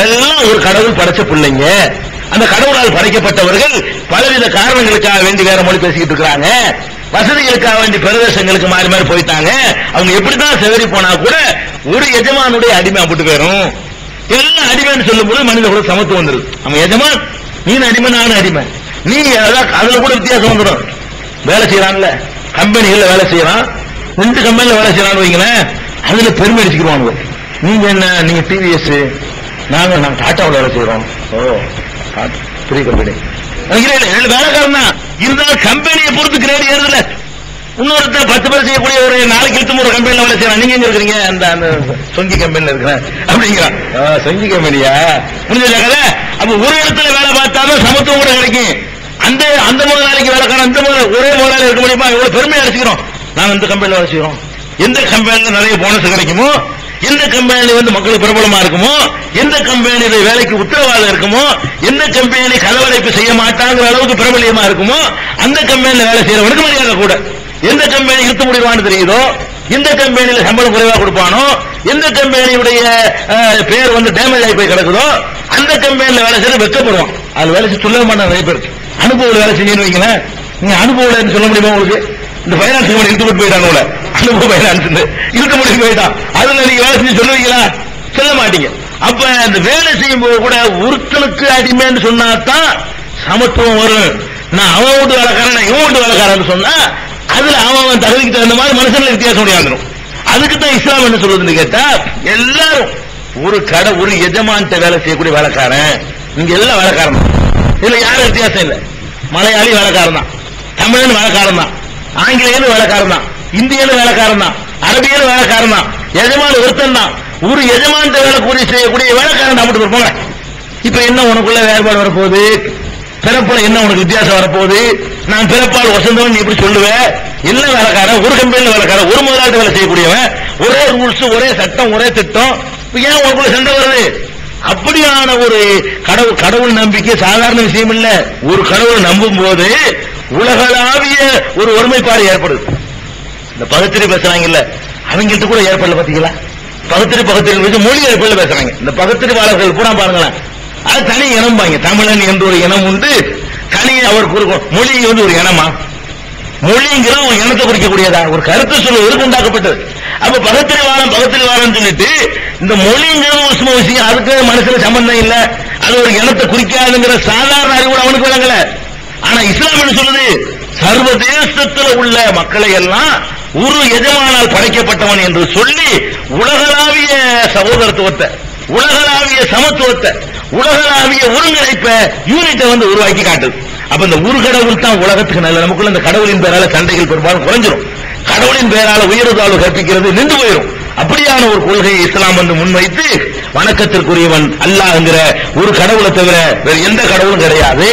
எல்லாம் ஒரு கடவுள் படைச்ச பிள்ளைங்க. அந்த கடவுளால் படைக்கப்பட்டவர்கள் பலவித காரணங்களுக்காக வேண்டி வேற மொழி பேசிக்கிட்டு இருக்கிறாங்க. வசதிகளுக்காக வேண்டி பிரதேசங்களுக்கு மாறி மாறி போயிட்டாங்க. அவங்க எப்படித்தான் செவரி போனா கூட ஒரு எஜமானுடைய அடிமை அப்படி போயிரும். எல்லாம் அடிமைன்னு சொல்லும் போது மனித கூட சமத்துவம் வந்துருது. அவன் எஜமான், நீ அடிமை, நானும் அடிமை. நீ அதுல கூட வித்தியாசம் வந்துடும். வேலை செய்யறான்ல, கம்பெனிகள்ல வேலை செய்யறான், 2 கம்பெனில வேலை செய்யறான்னு வைங்களேன், அதுல பெருமை அடிச்சுக்கிடுவாங்க. நீங்க என்ன, நீங்க டிவிஎஸ், நாங்க டாட்டாவில் வேலை செய்யறோம். ஓ, பெரிய கம்பெனி வேலைக்காரன் தான் இருந்தாலும் கம்பெனியை பொறுத்து கிரேட் ஏறுதுல. இன்னொருத்தர் 10 பேர் செய்யக்கூடிய ஒரு நாளைக்கு 8 கம்பெனில வேலை செய்யறான். நீங்க எங்க இருக்கிறீங்க? அந்த சொங்கி கம்பெனில இருக்கிறேன் அப்படிங்கிறான். சொங்கி கம்பெனியா? முடிஞ்ச கதை. அப்ப ஒரு இடத்துல வேலை பார்த்தாலும் சமத்துவம் கூட கிடைக்கும். அந்த முதலாளிக்கு வேலைக்காரன் அந்த ஒரே முதலாளி இருக்க முடியுமா? எவ்வளவு பெருமையா அடிச்சுக்கிறோம். நாங்க இந்த கம்பெனில வேலை செய்யறோம். எந்த கம்பெனில நிறைய போனஸ் கிடைக்குமோ, எந்த கம்பெனி வந்து மக்களுக்கு பிரபலமா இருக்குமோ, எந்த கம்பெனியில வேலைக்கு உத்தரவாதம் இருக்குமோ, எந்த கம்பெனி கதவடைப்பு செய்ய மாட்டாங்கிற அளவுக்கு பிரபலியமா இருக்குமோ, அந்த கம்பெனியில வேலை செய்யறவனுக்கு மரியாதை கூட. எந்த கம்பெனி இழுத்து முடிவான்னு தெரியுதோ, எந்த கம்பெனியில சம்பளம் குறைவா கொடுப்பானோ, எந்த கம்பெனியுடைய பேர் வந்து டேமேஜ் ஆகி போய் கிடக்குதோ, அந்த கம்பெனியில வேலை செய்ய வெக்கப்படுவான். அது வேலை செய்ய சொல்ல மாட்டான். நிறைய பேர் அனுபவம் வேலை செய்யணும் வைங்களேன். நீங்க அனுபவம் சொல்ல முடியுமா உங்களுக்கு? இந்த பைனான்ஸ் கம்பெனி இழுத்து போட்டு போயிட்டாங்க. அனுபவ பைனான்ஸ் இழுத்து முடிச்சு போயிட்டான். அதுல நீங்க வேலை செஞ்சு சொல்லுவீங்களா? சொல்ல மாட்டீங்க. அப்ப அந்த வேலை செய்யும் போது கூட ஒருத்தனுக்கு அடிமைன்னு சொன்னாதான் சமத்துவம் வரும். நான் அவன் வீட்டு வேலைக்காரன், இவன் வீட்டு வேலைக்காரன் சொன்னா அதுல அவன் தகுதிக்கு தகுந்த மாதிரி மனுஷன்ல வித்தியாசம் முடியாந்துடும். அதுக்குதான் இஸ்லாம் என்ன சொல்றதுன்னு கேட்டா, எல்லாரும் ஒரு எஜமான்ட்ட வேலை செய்யக்கூடிய வேலைக்காரன். இங்க எல்லாம் வேலைக்காரன் தான். இதுல யாரும் வித்தியாசம் இல்லை. மலையாளி வேலைக்காரன் தான், தமிழன் வேலைக்காரன் தான், ஆங்கிலேயன் வேலைக்காரன் தான், இந்தியன் வேலைக்காரன் தான், அரபியன் வேலைக்காரன் தான். எஜமான் ஒருத்தன் தான். ஒரு எஜமான் வேலை கூறி செய்யக்கூடிய வேலைக்காரன் அப்படி இருப்பாங்க. இப்ப என்ன உனக்குள்ள வேறுபாடு வரப்போகுது? பிறப்புல என்ன உனக்கு வித்தியாசம் வரப்போகுது? நான் பிறப்பால் வசந்தவன் நீ எப்படி சொல்லுவேன்? எல்லாம் வேலைக்காரன், ஒரு கம்பெனியில் வேலைக்காரன், ஒரு முதலாளி வேலை செய்யக்கூடியவன், ஒரே ரூல்ஸ், ஒரே சட்டம், ஒரே திட்டம். ஏன் உனக்குள்ள சண்டை வருது? அப்படியான ஒரு கடவுள் நம்பிக்கை சாதாரண விஷயம் இல்ல. ஒரு கடவுள் நம்பும் போது உலகளாவிய ஒரு ஒருமைப்பாடு ஏற்படுது. இந்த பகுத்தறி பேசுறாங்கல்ல, அவங்கள்ட்ட கூட ஏற்படல பாத்தீங்களா? பகுத்தறி மொழி ஏற்படல பேசுறாங்க. இந்த பகுத்தறிவாளர்கள் பூரா பாருங்களேன், அது தனி இனம் பாங்க. தமிழன் என்ற ஒரு இனம் உண்டு, தனி அவர் மொழி வந்து ஒரு இனமா? மொழிங்கிற ஒரு இனத்தை குறிக்கக்கூடியதா? ஒரு கருத்து சொல்லுவதற்கு உண்டாக்கப்பட்டது. அப்ப பகுத்தறிவாளம் சொல்லிட்டு இந்த மொழிங்கிறது ஒரு சும்மா விஷயம், அதுக்கு மனசுல சம்பந்தம் இல்ல, அது ஒரு இனத்தை குறிக்காதுங்கிற சாதாரண அறிவு அவனுக்கு விளங்கல. ஆனா இஸ்லாம் என்ன சொல்லுது? சர்வதேசத்தில் உள்ள மக்களை எல்லாம் ஒரு எஜமானால் படைக்கப்பட்டவன் என்று சொல்லி உலகளாவிய சகோதரத்துவத்தை, உலகளாவிய சமத்துவத்தை, உலகளாவிய ஒருங்கிணைப்பை யூனிட்டை வந்து உருவாக்கி காட்டுது. அப்ப இந்த ஒரு கடவுள் தான் உலகத்துக்கு நல்ல. நமக்குள்ள இந்த கடவுளின் பேரால சண்டைகள் பெரும்பாலும் குறைஞ்சிரும். கடவுளின் பேரால உயர்தாழ்வு கற்பிக்கிறது நின்று போயிடும். அப்படியான ஒரு கொள்கையை இஸ்லாம் வந்து முன்வைத்து வணக்கத்திற்குரியவன் அல்லாஹ்ங்கிற ஒரு கடவுளை தவிர வேறு எந்த கடவுளும் கிடையாது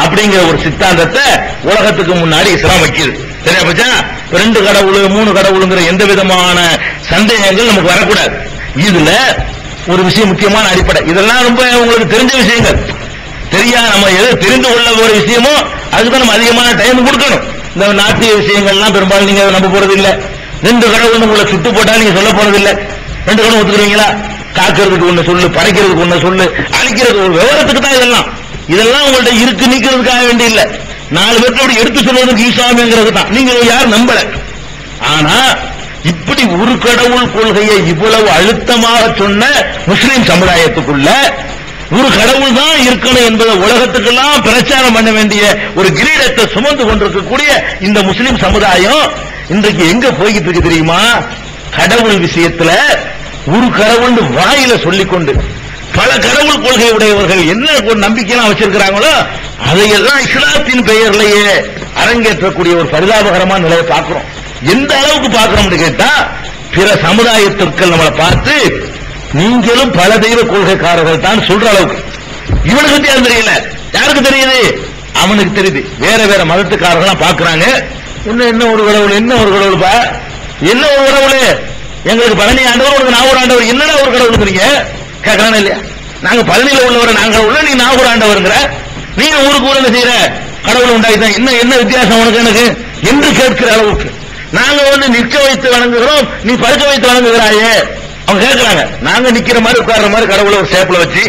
அப்படிங்கிற ஒரு சித்தாந்தத்தை உலகத்துக்கு முன்னாடி இஸ்லாம் வைக்குது. சரியா பச்சா? 2 கடவுள் 3 கடவுளுங்கிற எந்த விதமான சந்தேகங்கள் நமக்கு வரக்கூடாது. இதுல ஒரு விஷயம் முக்கியமான அடிப்படை. இதெல்லாம் ரொம்ப உங்களுக்கு தெரிஞ்ச விஷயங்கள். நம்ம எது தெரிந்து கொள்ள ஒரு விஷயமோ அதுக்கு நம்ம அதிகமான டைம் கொடுக்கணும். இந்த நாட்டிய விஷயங்கள்லாம் பெரும்பாலும் நீங்க நம்ப போறது இல்ல. 2 கடவுள் உங்களை சுட்டு போட்டா நீங்க சொல்ல போறது இல்ல. 2 கடவுள் ஒத்துக்கிறீங்களா? காக்கிறதுக்கு ஒண்ணு சொல்லு, படைக்கிறதுக்கு ஒண்ணு சொல்லு, அழிக்கிறதுக்கு ஒரு விவரத்துக்கு தான் இதெல்லாம் உங்கள்ட்ட இருக்கு நீக்கிறதுக்காக வேண்டிய இல்ல. 4 பேருக்கு அப்படி எடுத்து சொல்வதற்கு ஈசாமிங்கிறது தான். நீங்க யாரும் நம்பல. ஆனா இப்படி ஒரு கடவுள் கொள்கையை இவ்வளவு அழுத்தமாக சொன்ன முஸ்லிம் சமுதாயத்துக்குள்ள ஒரு கடவுள் தான் இருக்கணும் என்பதை உலகத்துக்கெல்லாம் பிரச்சாரம் பண்ண வேண்டிய ஒரு கிரீடத்தை சுமந்து கொண்டிருக்கக்கூடிய இந்த முஸ்லிம் சமுதாயம் இன்றைக்கு எங்க போய்கிட்டு இருக்கு தெரியுமா? கடவுள் விஷயத்துல ஒரு கடவுள் வாயில சொல்லிக்கொண்டு பல கடவுள் கொள்கை உடையவர்கள் என்ன ஒரு நம்பிக்கையெல்லாம் வச்சிருக்கிறாங்களோ அதையெல்லாம் இஸ்லாத்தின் பெயர்லயே அரங்கேற்றக்கூடிய ஒரு பரிதாபகரமான நிலையை பார்க்கிறோம். எந்த அளவுக்கு பார்க்கிறோம்னு கேட்டா, பிற சமுதாயத்திற்குள் நம்மளை பார்த்து நீங்களும் பல தெய்வ கொள்கைக்காரர்கள் தான் சொல்ற அளவுக்கு. இவனுக்கு தெரியல, யாருக்கு தெரியுது? அவனுக்கு தெரியுது. வேற வேற மதத்துக்காரர்கள் பாக்குறாங்க. என்ன ஒரு கடவுள், என்ன ஒரு கடவுள்பா, என்ன ஒரு கடவுள்? எங்களுக்கு பழனி ஆண்டவர், உங்களுக்கு நாகூர் ஆண்டவர், என்னடா ஒரு கடவுளுங்கிறீங்க கேட்கறானே இல்லையா? நாங்க பழனியில உள்ளவரை நாங்கள் உள்ள, நீ நாகூர் ஆண்டவருங்கிற, நீங்க ஊருக்கு ஊர் என்ன செய்யற? கடவுள் உண்டாயிதான், என்ன வித்தியாசம் உனக்கு எனக்கு என்று கேட்கிற அளவுக்கு நாங்க வந்து நிற்க வைத்து வணங்குகிறோம், நீ படுக்க வைத்து வணங்குகிறாயே. அவங்க கேட்கிறாங்க. நாங்க நிக்கிற மாதிரி உட்கார்ற மாதிரி கடவுளை ஒரு சேப்ல வச்சு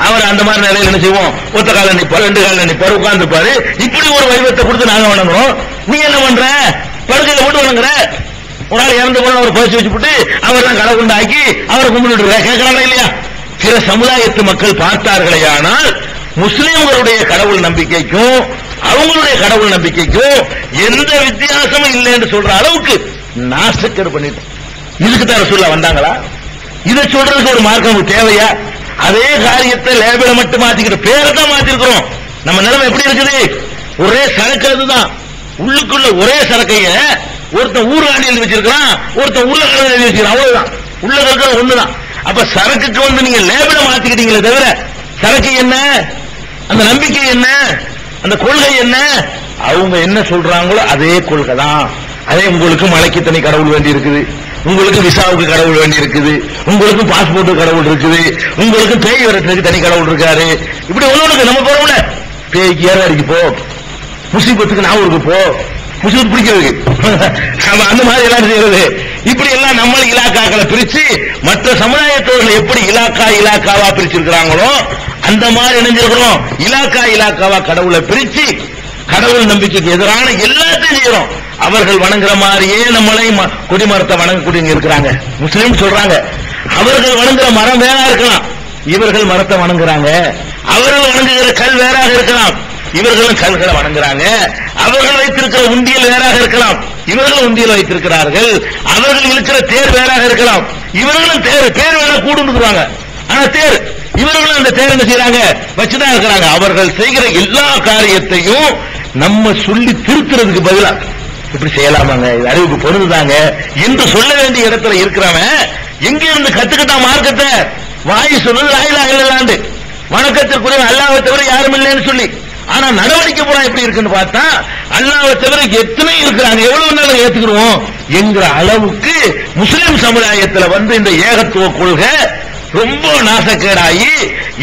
அவர் அந்த மாதிரி நிலையில என்ன செய்வோம்? ஒத்த கால நிப்பாரு, 2 கால நிப்பாரு, உட்கார்ந்துப்பாரு. இப்படி ஒரு வைவத்தை கொடுத்து நாங்க வணங்குறோம். நீ என்ன பண்ற? படுக்கையில போட்டு வணங்குற. ஒரு ஆள் இறந்து போன அவர் பறிச்சு வச்சு போட்டு அவர் தான் கடவுள் ஆக்கி அவரை கும்பிட்டு கேட்கறாங்க இல்லையா? சில சமுதாயத்து மக்கள் பார்த்தார்களே, ஆனால் முஸ்லிம்களுடைய கடவுள் நம்பிக்கைக்கும் அவங்களுடைய கடவுள் நம்பிக்கைக்கும் எந்த வித்தியாசமும் இல்லை என்று சொல்ற அளவுக்கு நாசக்கர் பண்ணிட்டோம். இதுக்கு தான் ரசூலுல்லாஹ் வந்தாங்களா? இதை சொல்றதுக்கு ஒரு மார்க்கம் தேவையா? அதே காரியத்தை லேபிள மட்டும் மாத்திக்கிட்டு பேரை தான் மாத்திருக்கிறோம். நம்ம நிலைமை எப்படி இருக்குது? ஒரே சரக்கு, அதுதான் உள்ளுக்குள்ள ஒரே சரக்கைய ஒருத்தன் ஊர்காண்டி எழுதி வச்சிருக்கான், ஒருத்தன் உருளைக்கிழங்கு எழுதி வச்சிருக்கான். அவ்வளவுதான், உள்ளுக்கிறது ஒண்ணுதான். அப்ப சரக்குக்கு வந்து நீங்க லேபிள மாத்திக்கிட்டீங்களே தவிர சரக்கு என்ன, அந்த நம்பிக்கை என்ன, அந்த கொள்கை என்ன, அவங்க என்ன சொல்றாங்களோ அதே கொள்கை தான். அதே உங்களுக்கு மலைக்கு தனி கடவுள் வேண்டி இருக்குது, உங்களுக்கு விசாவுக்கு கடவுள் வேண்டி இருக்குது, உங்களுக்கு பாஸ்போர்ட் கடவுள் இருக்குது, உங்களுக்கு பேய் வரத்துக்கு தனி கடவுள் இருக்காரு. இப்படி ஒண்ணு நம்ம போறோம்ல, பேய்க்கு ஏறாடிக்கு போ, முசீபத்துக்கு நாவூருக்கு போ, முசீபத் பிடிக்கிறது அந்த மாதிரி எல்லாம் செய்யறது. இப்படி எல்லாம் நம்ம இலாக்காக்களை பிரிச்சு மற்ற சமுதாயத்தவர்கள் எப்படி இலாக்காவா பிரிச்சிருக்கிறாங்களோ அந்த மாதிரி இணைஞ்சிருக்கிறோம். இலாக்காவா கடவுளை பிரிச்சு கடவுள் நம்பிக்கைக்கு எதிரான எல்லாத்தையும் செய்யறோம். அவர்கள் வணங்குற மாதிரியே நம்மளை கொடிமரத்தை வணங்கக்கூடிய இருக்கிறாங்க. முஸ்லீம் சொல்றாங்க, அவர்கள் வணங்குற மரம் வேறா இருக்கலாம், இவர்கள் மரத்தை வணங்குறாங்க. அவர்கள் வணங்குகிற கல் வேறாக இருக்கலாம், இவர்களும் கல்களை வணங்குறாங்க. அவர்கள் வைத்திருக்கிற உண்டியல் வேறாக இருக்கலாம், இவர்களும் உண்டியல் வைத்திருக்கிறார்கள். அவர்கள் இருக்கிற தேர் வேறாக இருக்கலாம், இவர்களும் பேர் வேணா கூடுவாங்க. ஆனா தேர், இவர்களும் அந்த தேர் என்ன செய்யறாங்க? வச்சுதான் இருக்கிறாங்க. அவர்கள் செய்கிற எல்லா காரியத்தையும் நம்ம சொல்லி திருத்துறதுக்கு பதிலா இப்படி செய்யலாமாங்க, இது அறிவுக்கு பொருந்துதாங்க என்று சொல்ல வேண்டிய இடத்துல இருக்கிறவன் எங்க இருந்து கத்துக்கிட்டான் மார்க்கத்தை? வாய் சொல்றது லா இலாஹ இல்லல்லாஹ், வணக்கத்திற்குரிய அல்லாஹ்வை தவிர யாரும் இல்லைன்னு சொல்லி. ஆனா நடவடிக்கை பூரா எப்படி இருக்குன்னு பார்த்தா அல்லாஹ்வை தவிர எத்தனை இருக்கிறாங்க, எவ்வளவு நாள் ஏத்துக்கிறோம் என்கிற அளவுக்கு முஸ்லிம் சமுதாயத்தில் வந்து இந்த ஏகத்துவ கொள்கை ரொம்ப நாசக்கேடாகி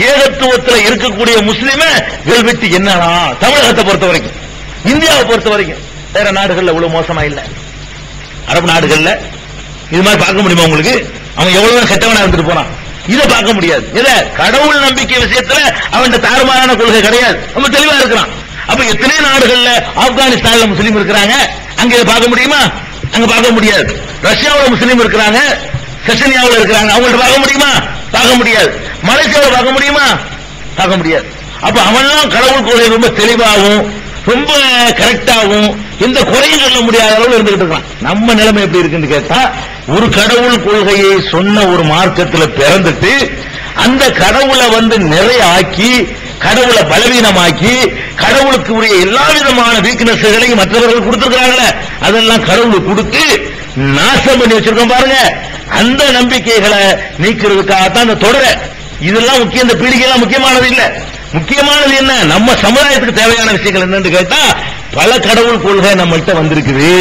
ஏகத்துவத்தில் இருக்கக்கூடிய முஸ்லிமை வெல்வெட்டி என்னன்னா தமிழகத்தை பொறுத்த வரைக்கும், இந்தியாவை பொறுத்த வரைக்கும் வேற நாடுகள்ல இவ்வளவு மோசமா இல்ல. அரபு நாடுகள்ல இது மாதிரி பார்க்க முடியுமா உங்களுக்கு? அவன் எவ்வளவு கெட்டவனா இருந்துட்டு போறான், இதை பார்க்க முடியாது. இத கடவுள் நம்பிக்கை விஷயத்துல அவன் தாறுமாறான கொள்கை கிடையாது, ரொம்ப தெளிவா இருக்கிறான். அப்ப எத்தனை நாடுகள்ல ஆப்கானிஸ்தான்ல முஸ்லீம் இருக்கிறாங்க, அங்க இதை பார்க்க முடியுமா? அங்க பார்க்க முடியாது. ரஷ்யாவில் முஸ்லீம் இருக்கிறாங்க, செஷனியாவில் இருக்கிறாங்க, அவங்கள்ட்ட பார்க்க முடியுமா? பார்க்க முடியாது. மலேசியாவில் பார்க்க முடியுமா? பார்க்க முடியாது. அப்ப அவன்லாம் கடவுள் கொள்கை ரொம்ப தெளிவாகவும் ரொம்ப கரெக்டாகவும் எந்த குறையும் சொல்ல முடியாத அளவு இருந்துகிட்டு இருக்கான். நம்ம நிலைமை எப்படி இருக்குன்னு கேட்டா, ஒரு கடவுள் கொள்கையை சொன்ன ஒரு மார்க்கத்தில் பிறந்துட்டு அந்த கடவுளை நிறைய ஆக்கி, கடவுளை பலவீனமாக்கி, கடவுளுக்கு உரிய எல்லா விதமான வீக்னஸ்களையும் மற்றவர்கள் கொடுத்திருக்கிறாங்களே, அதெல்லாம் கடவுளுக்கு கொடுத்து நாசம் பண்ணி வச்சிருக்கோம் பாருங்க. அந்த நம்பிக்கைகளை நீக்கிறதுக்காகத்தான் இந்த தொடர. இதெல்லாம் முக்கியம், இந்த பீடிகைலாம் முக்கியமானது இல்ல. முக்கியமானது என்ன, நம்ம சமுதாயத்துக்கு தேவையான விஷயங்கள் என்னன்னு கேட்டா, பல கடவுள் கொள்கை நம்மள்கிட்ட வந்திருக்குது.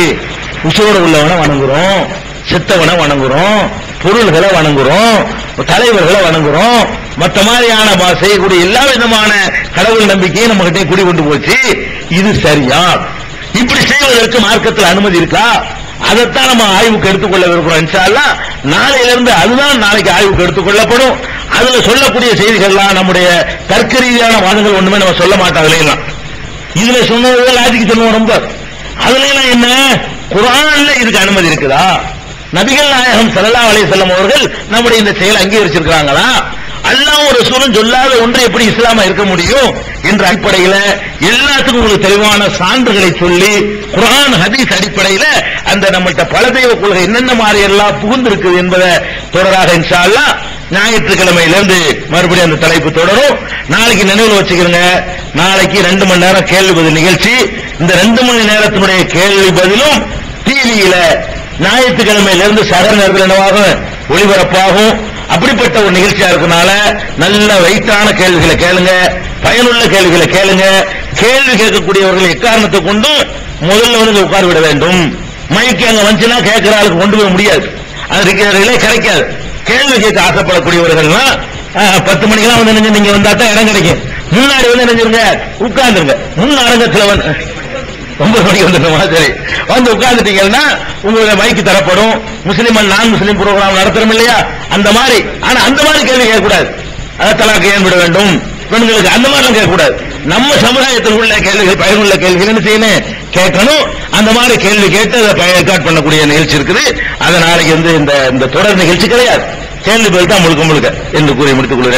உசோட உள்ளவனை வணங்குறோம், செத்தவனை வணங்குறோம், பொருள்களை வணங்குறோம், தலைவர்களை வணங்குறோம், மற்ற மாதிரியான செய்யக்கூடிய எல்லா விதமான கடவுள் நம்பிக்கையை நம்ம கிட்டே குடி கொண்டு போச்சு. இது சரியா? இப்படி செய்வதற்கு மார்க்கத்தில் அனுமதி இருக்கா? அதைத்தான் நம்ம ஆய்வுக்கு எடுத்துக்கொள்ள விரும்புறோம். இன்ஷா அல்லாஹ் நாளையிலிருந்து அதுதான் நாளைக்கு ஆய்வுக்கு எடுத்துக்கொள்ளப்படும். அதுல சொல்லக்கூடிய செய்திகள்லாம் நம்முடைய தர்க்க ரீதியான வாதங்கள் ஒண்ணுமே நம்ம சொல்ல மாட்டாங்க. இதுல சொன்னது லாஜிக்கு சொல்லுவோம் ரொம்ப. அதுல என்ன, குர்ஆன்ல இதுக்கு அனுமதி இருக்குதா? நபிகள் நாயகம் ஸல்லல்லாஹு அலைஹி வஸல்லம் அவர்கள் நம்முடைய இந்த செயலை அங்கீகரிச்சிருக்காங்களா? அல்லாஹ் ஒரு ரசூலும் சொல்லாத ஒன்று எப்படி இஸ்லாமா இருக்க முடியும் என்ற அடிப்படையில் எல்லாத்துக்கும் உங்களுக்கு தெளிவான சான்றுகளை சொல்லி, குர்ஆன் ஹதீஸ் அடிப்படையில் அந்த நம்மள்ட்ட பல தெய்வ கொள்கை என்னென்ன மாதிரி எல்லாம் புகுந்திருக்குது என்பதை தொடராக இன்ஷா அல்லாஹ் ஞாயிற்றுக்கிழமையிலிருந்து மறுபடியும் அந்த தலைப்பு தொடரும். நாளைக்கு நினைவில் வச்சுக்கிறங்க, நாளைக்கு 2 மணி நேரம் கேள்வி பதில் நிகழ்ச்சி. இந்த 2 மணி நேரத்தினுடைய கேள்வி பதிலும் டிவியில ஞாயிற்றுக்கிழமையிலிருந்து சகர நேரத்தில் என்னவாக ஒளிபரப்பாகும். அப்படிப்பட்ட ஒரு நிகழ்ச்சியா இருக்கனால நல்ல வெயிட்டான கேள்விகளை கேளுங்க, பயனுள்ள கேள்விகளை கேளுங்க. கேள்வி கேட்கக்கூடியவர்கள் எக்காரணத்தை கொண்டு முதல்ல உட்கார விட வேண்டும். மைக்கு அங்க வந்துச்சுன்னா கேட்கிற ஆளுக்கு கொண்டு போக முடியாது, அது இருக்கிறவர்களே கிடைக்காது. கேள்வி கேட்க ஆசைப்படக்கூடியவர்கள்லாம் 10 மணிக்கெல்லாம் நீங்க வந்தா தான் இடம் கிடைக்கும். முன்னாடி நினைஞ்சிருங்க, உட்கார்ந்துருங்க. முன் அரங்கத்தில் 9 மணிக்கு வந்துருமா, சரி வந்து உட்கார்ந்துட்டீங்கன்னா உங்களுக்கு மைக்கு தரப்படும். முஸ்லீம் நான் முஸ்லீம் ப்ரோக்ராம் நடத்துறோம் இல்லையா, அந்த மாதிரி. ஆனா அந்த மாதிரி கேள்வி கேட்கக்கூடாது. தலாக்கு ஏன் விட வேண்டும் பெண்களுக்கு, அந்த மாதிரிலாம் கேட்கக்கூடாது. நம்ம சமுதாயத்தில் உள்ள கேள்விகள், பயனுள்ள கேள்விகள் என்ன செய்யணும், கேட்கணும். அந்த மாதிரி கேள்வி கேட்டு அதை ரெக்கார்ட் பண்ணக்கூடிய நிகழ்ச்சி இருக்குது. அதை நாளைக்கு இந்த தொடர் நிகழ்ச்சி கிடையாது, கேள்வி பதில் தான் முழுக்க முழுக்க என்று கூறி முடித்துக் கொள்கிறேன்.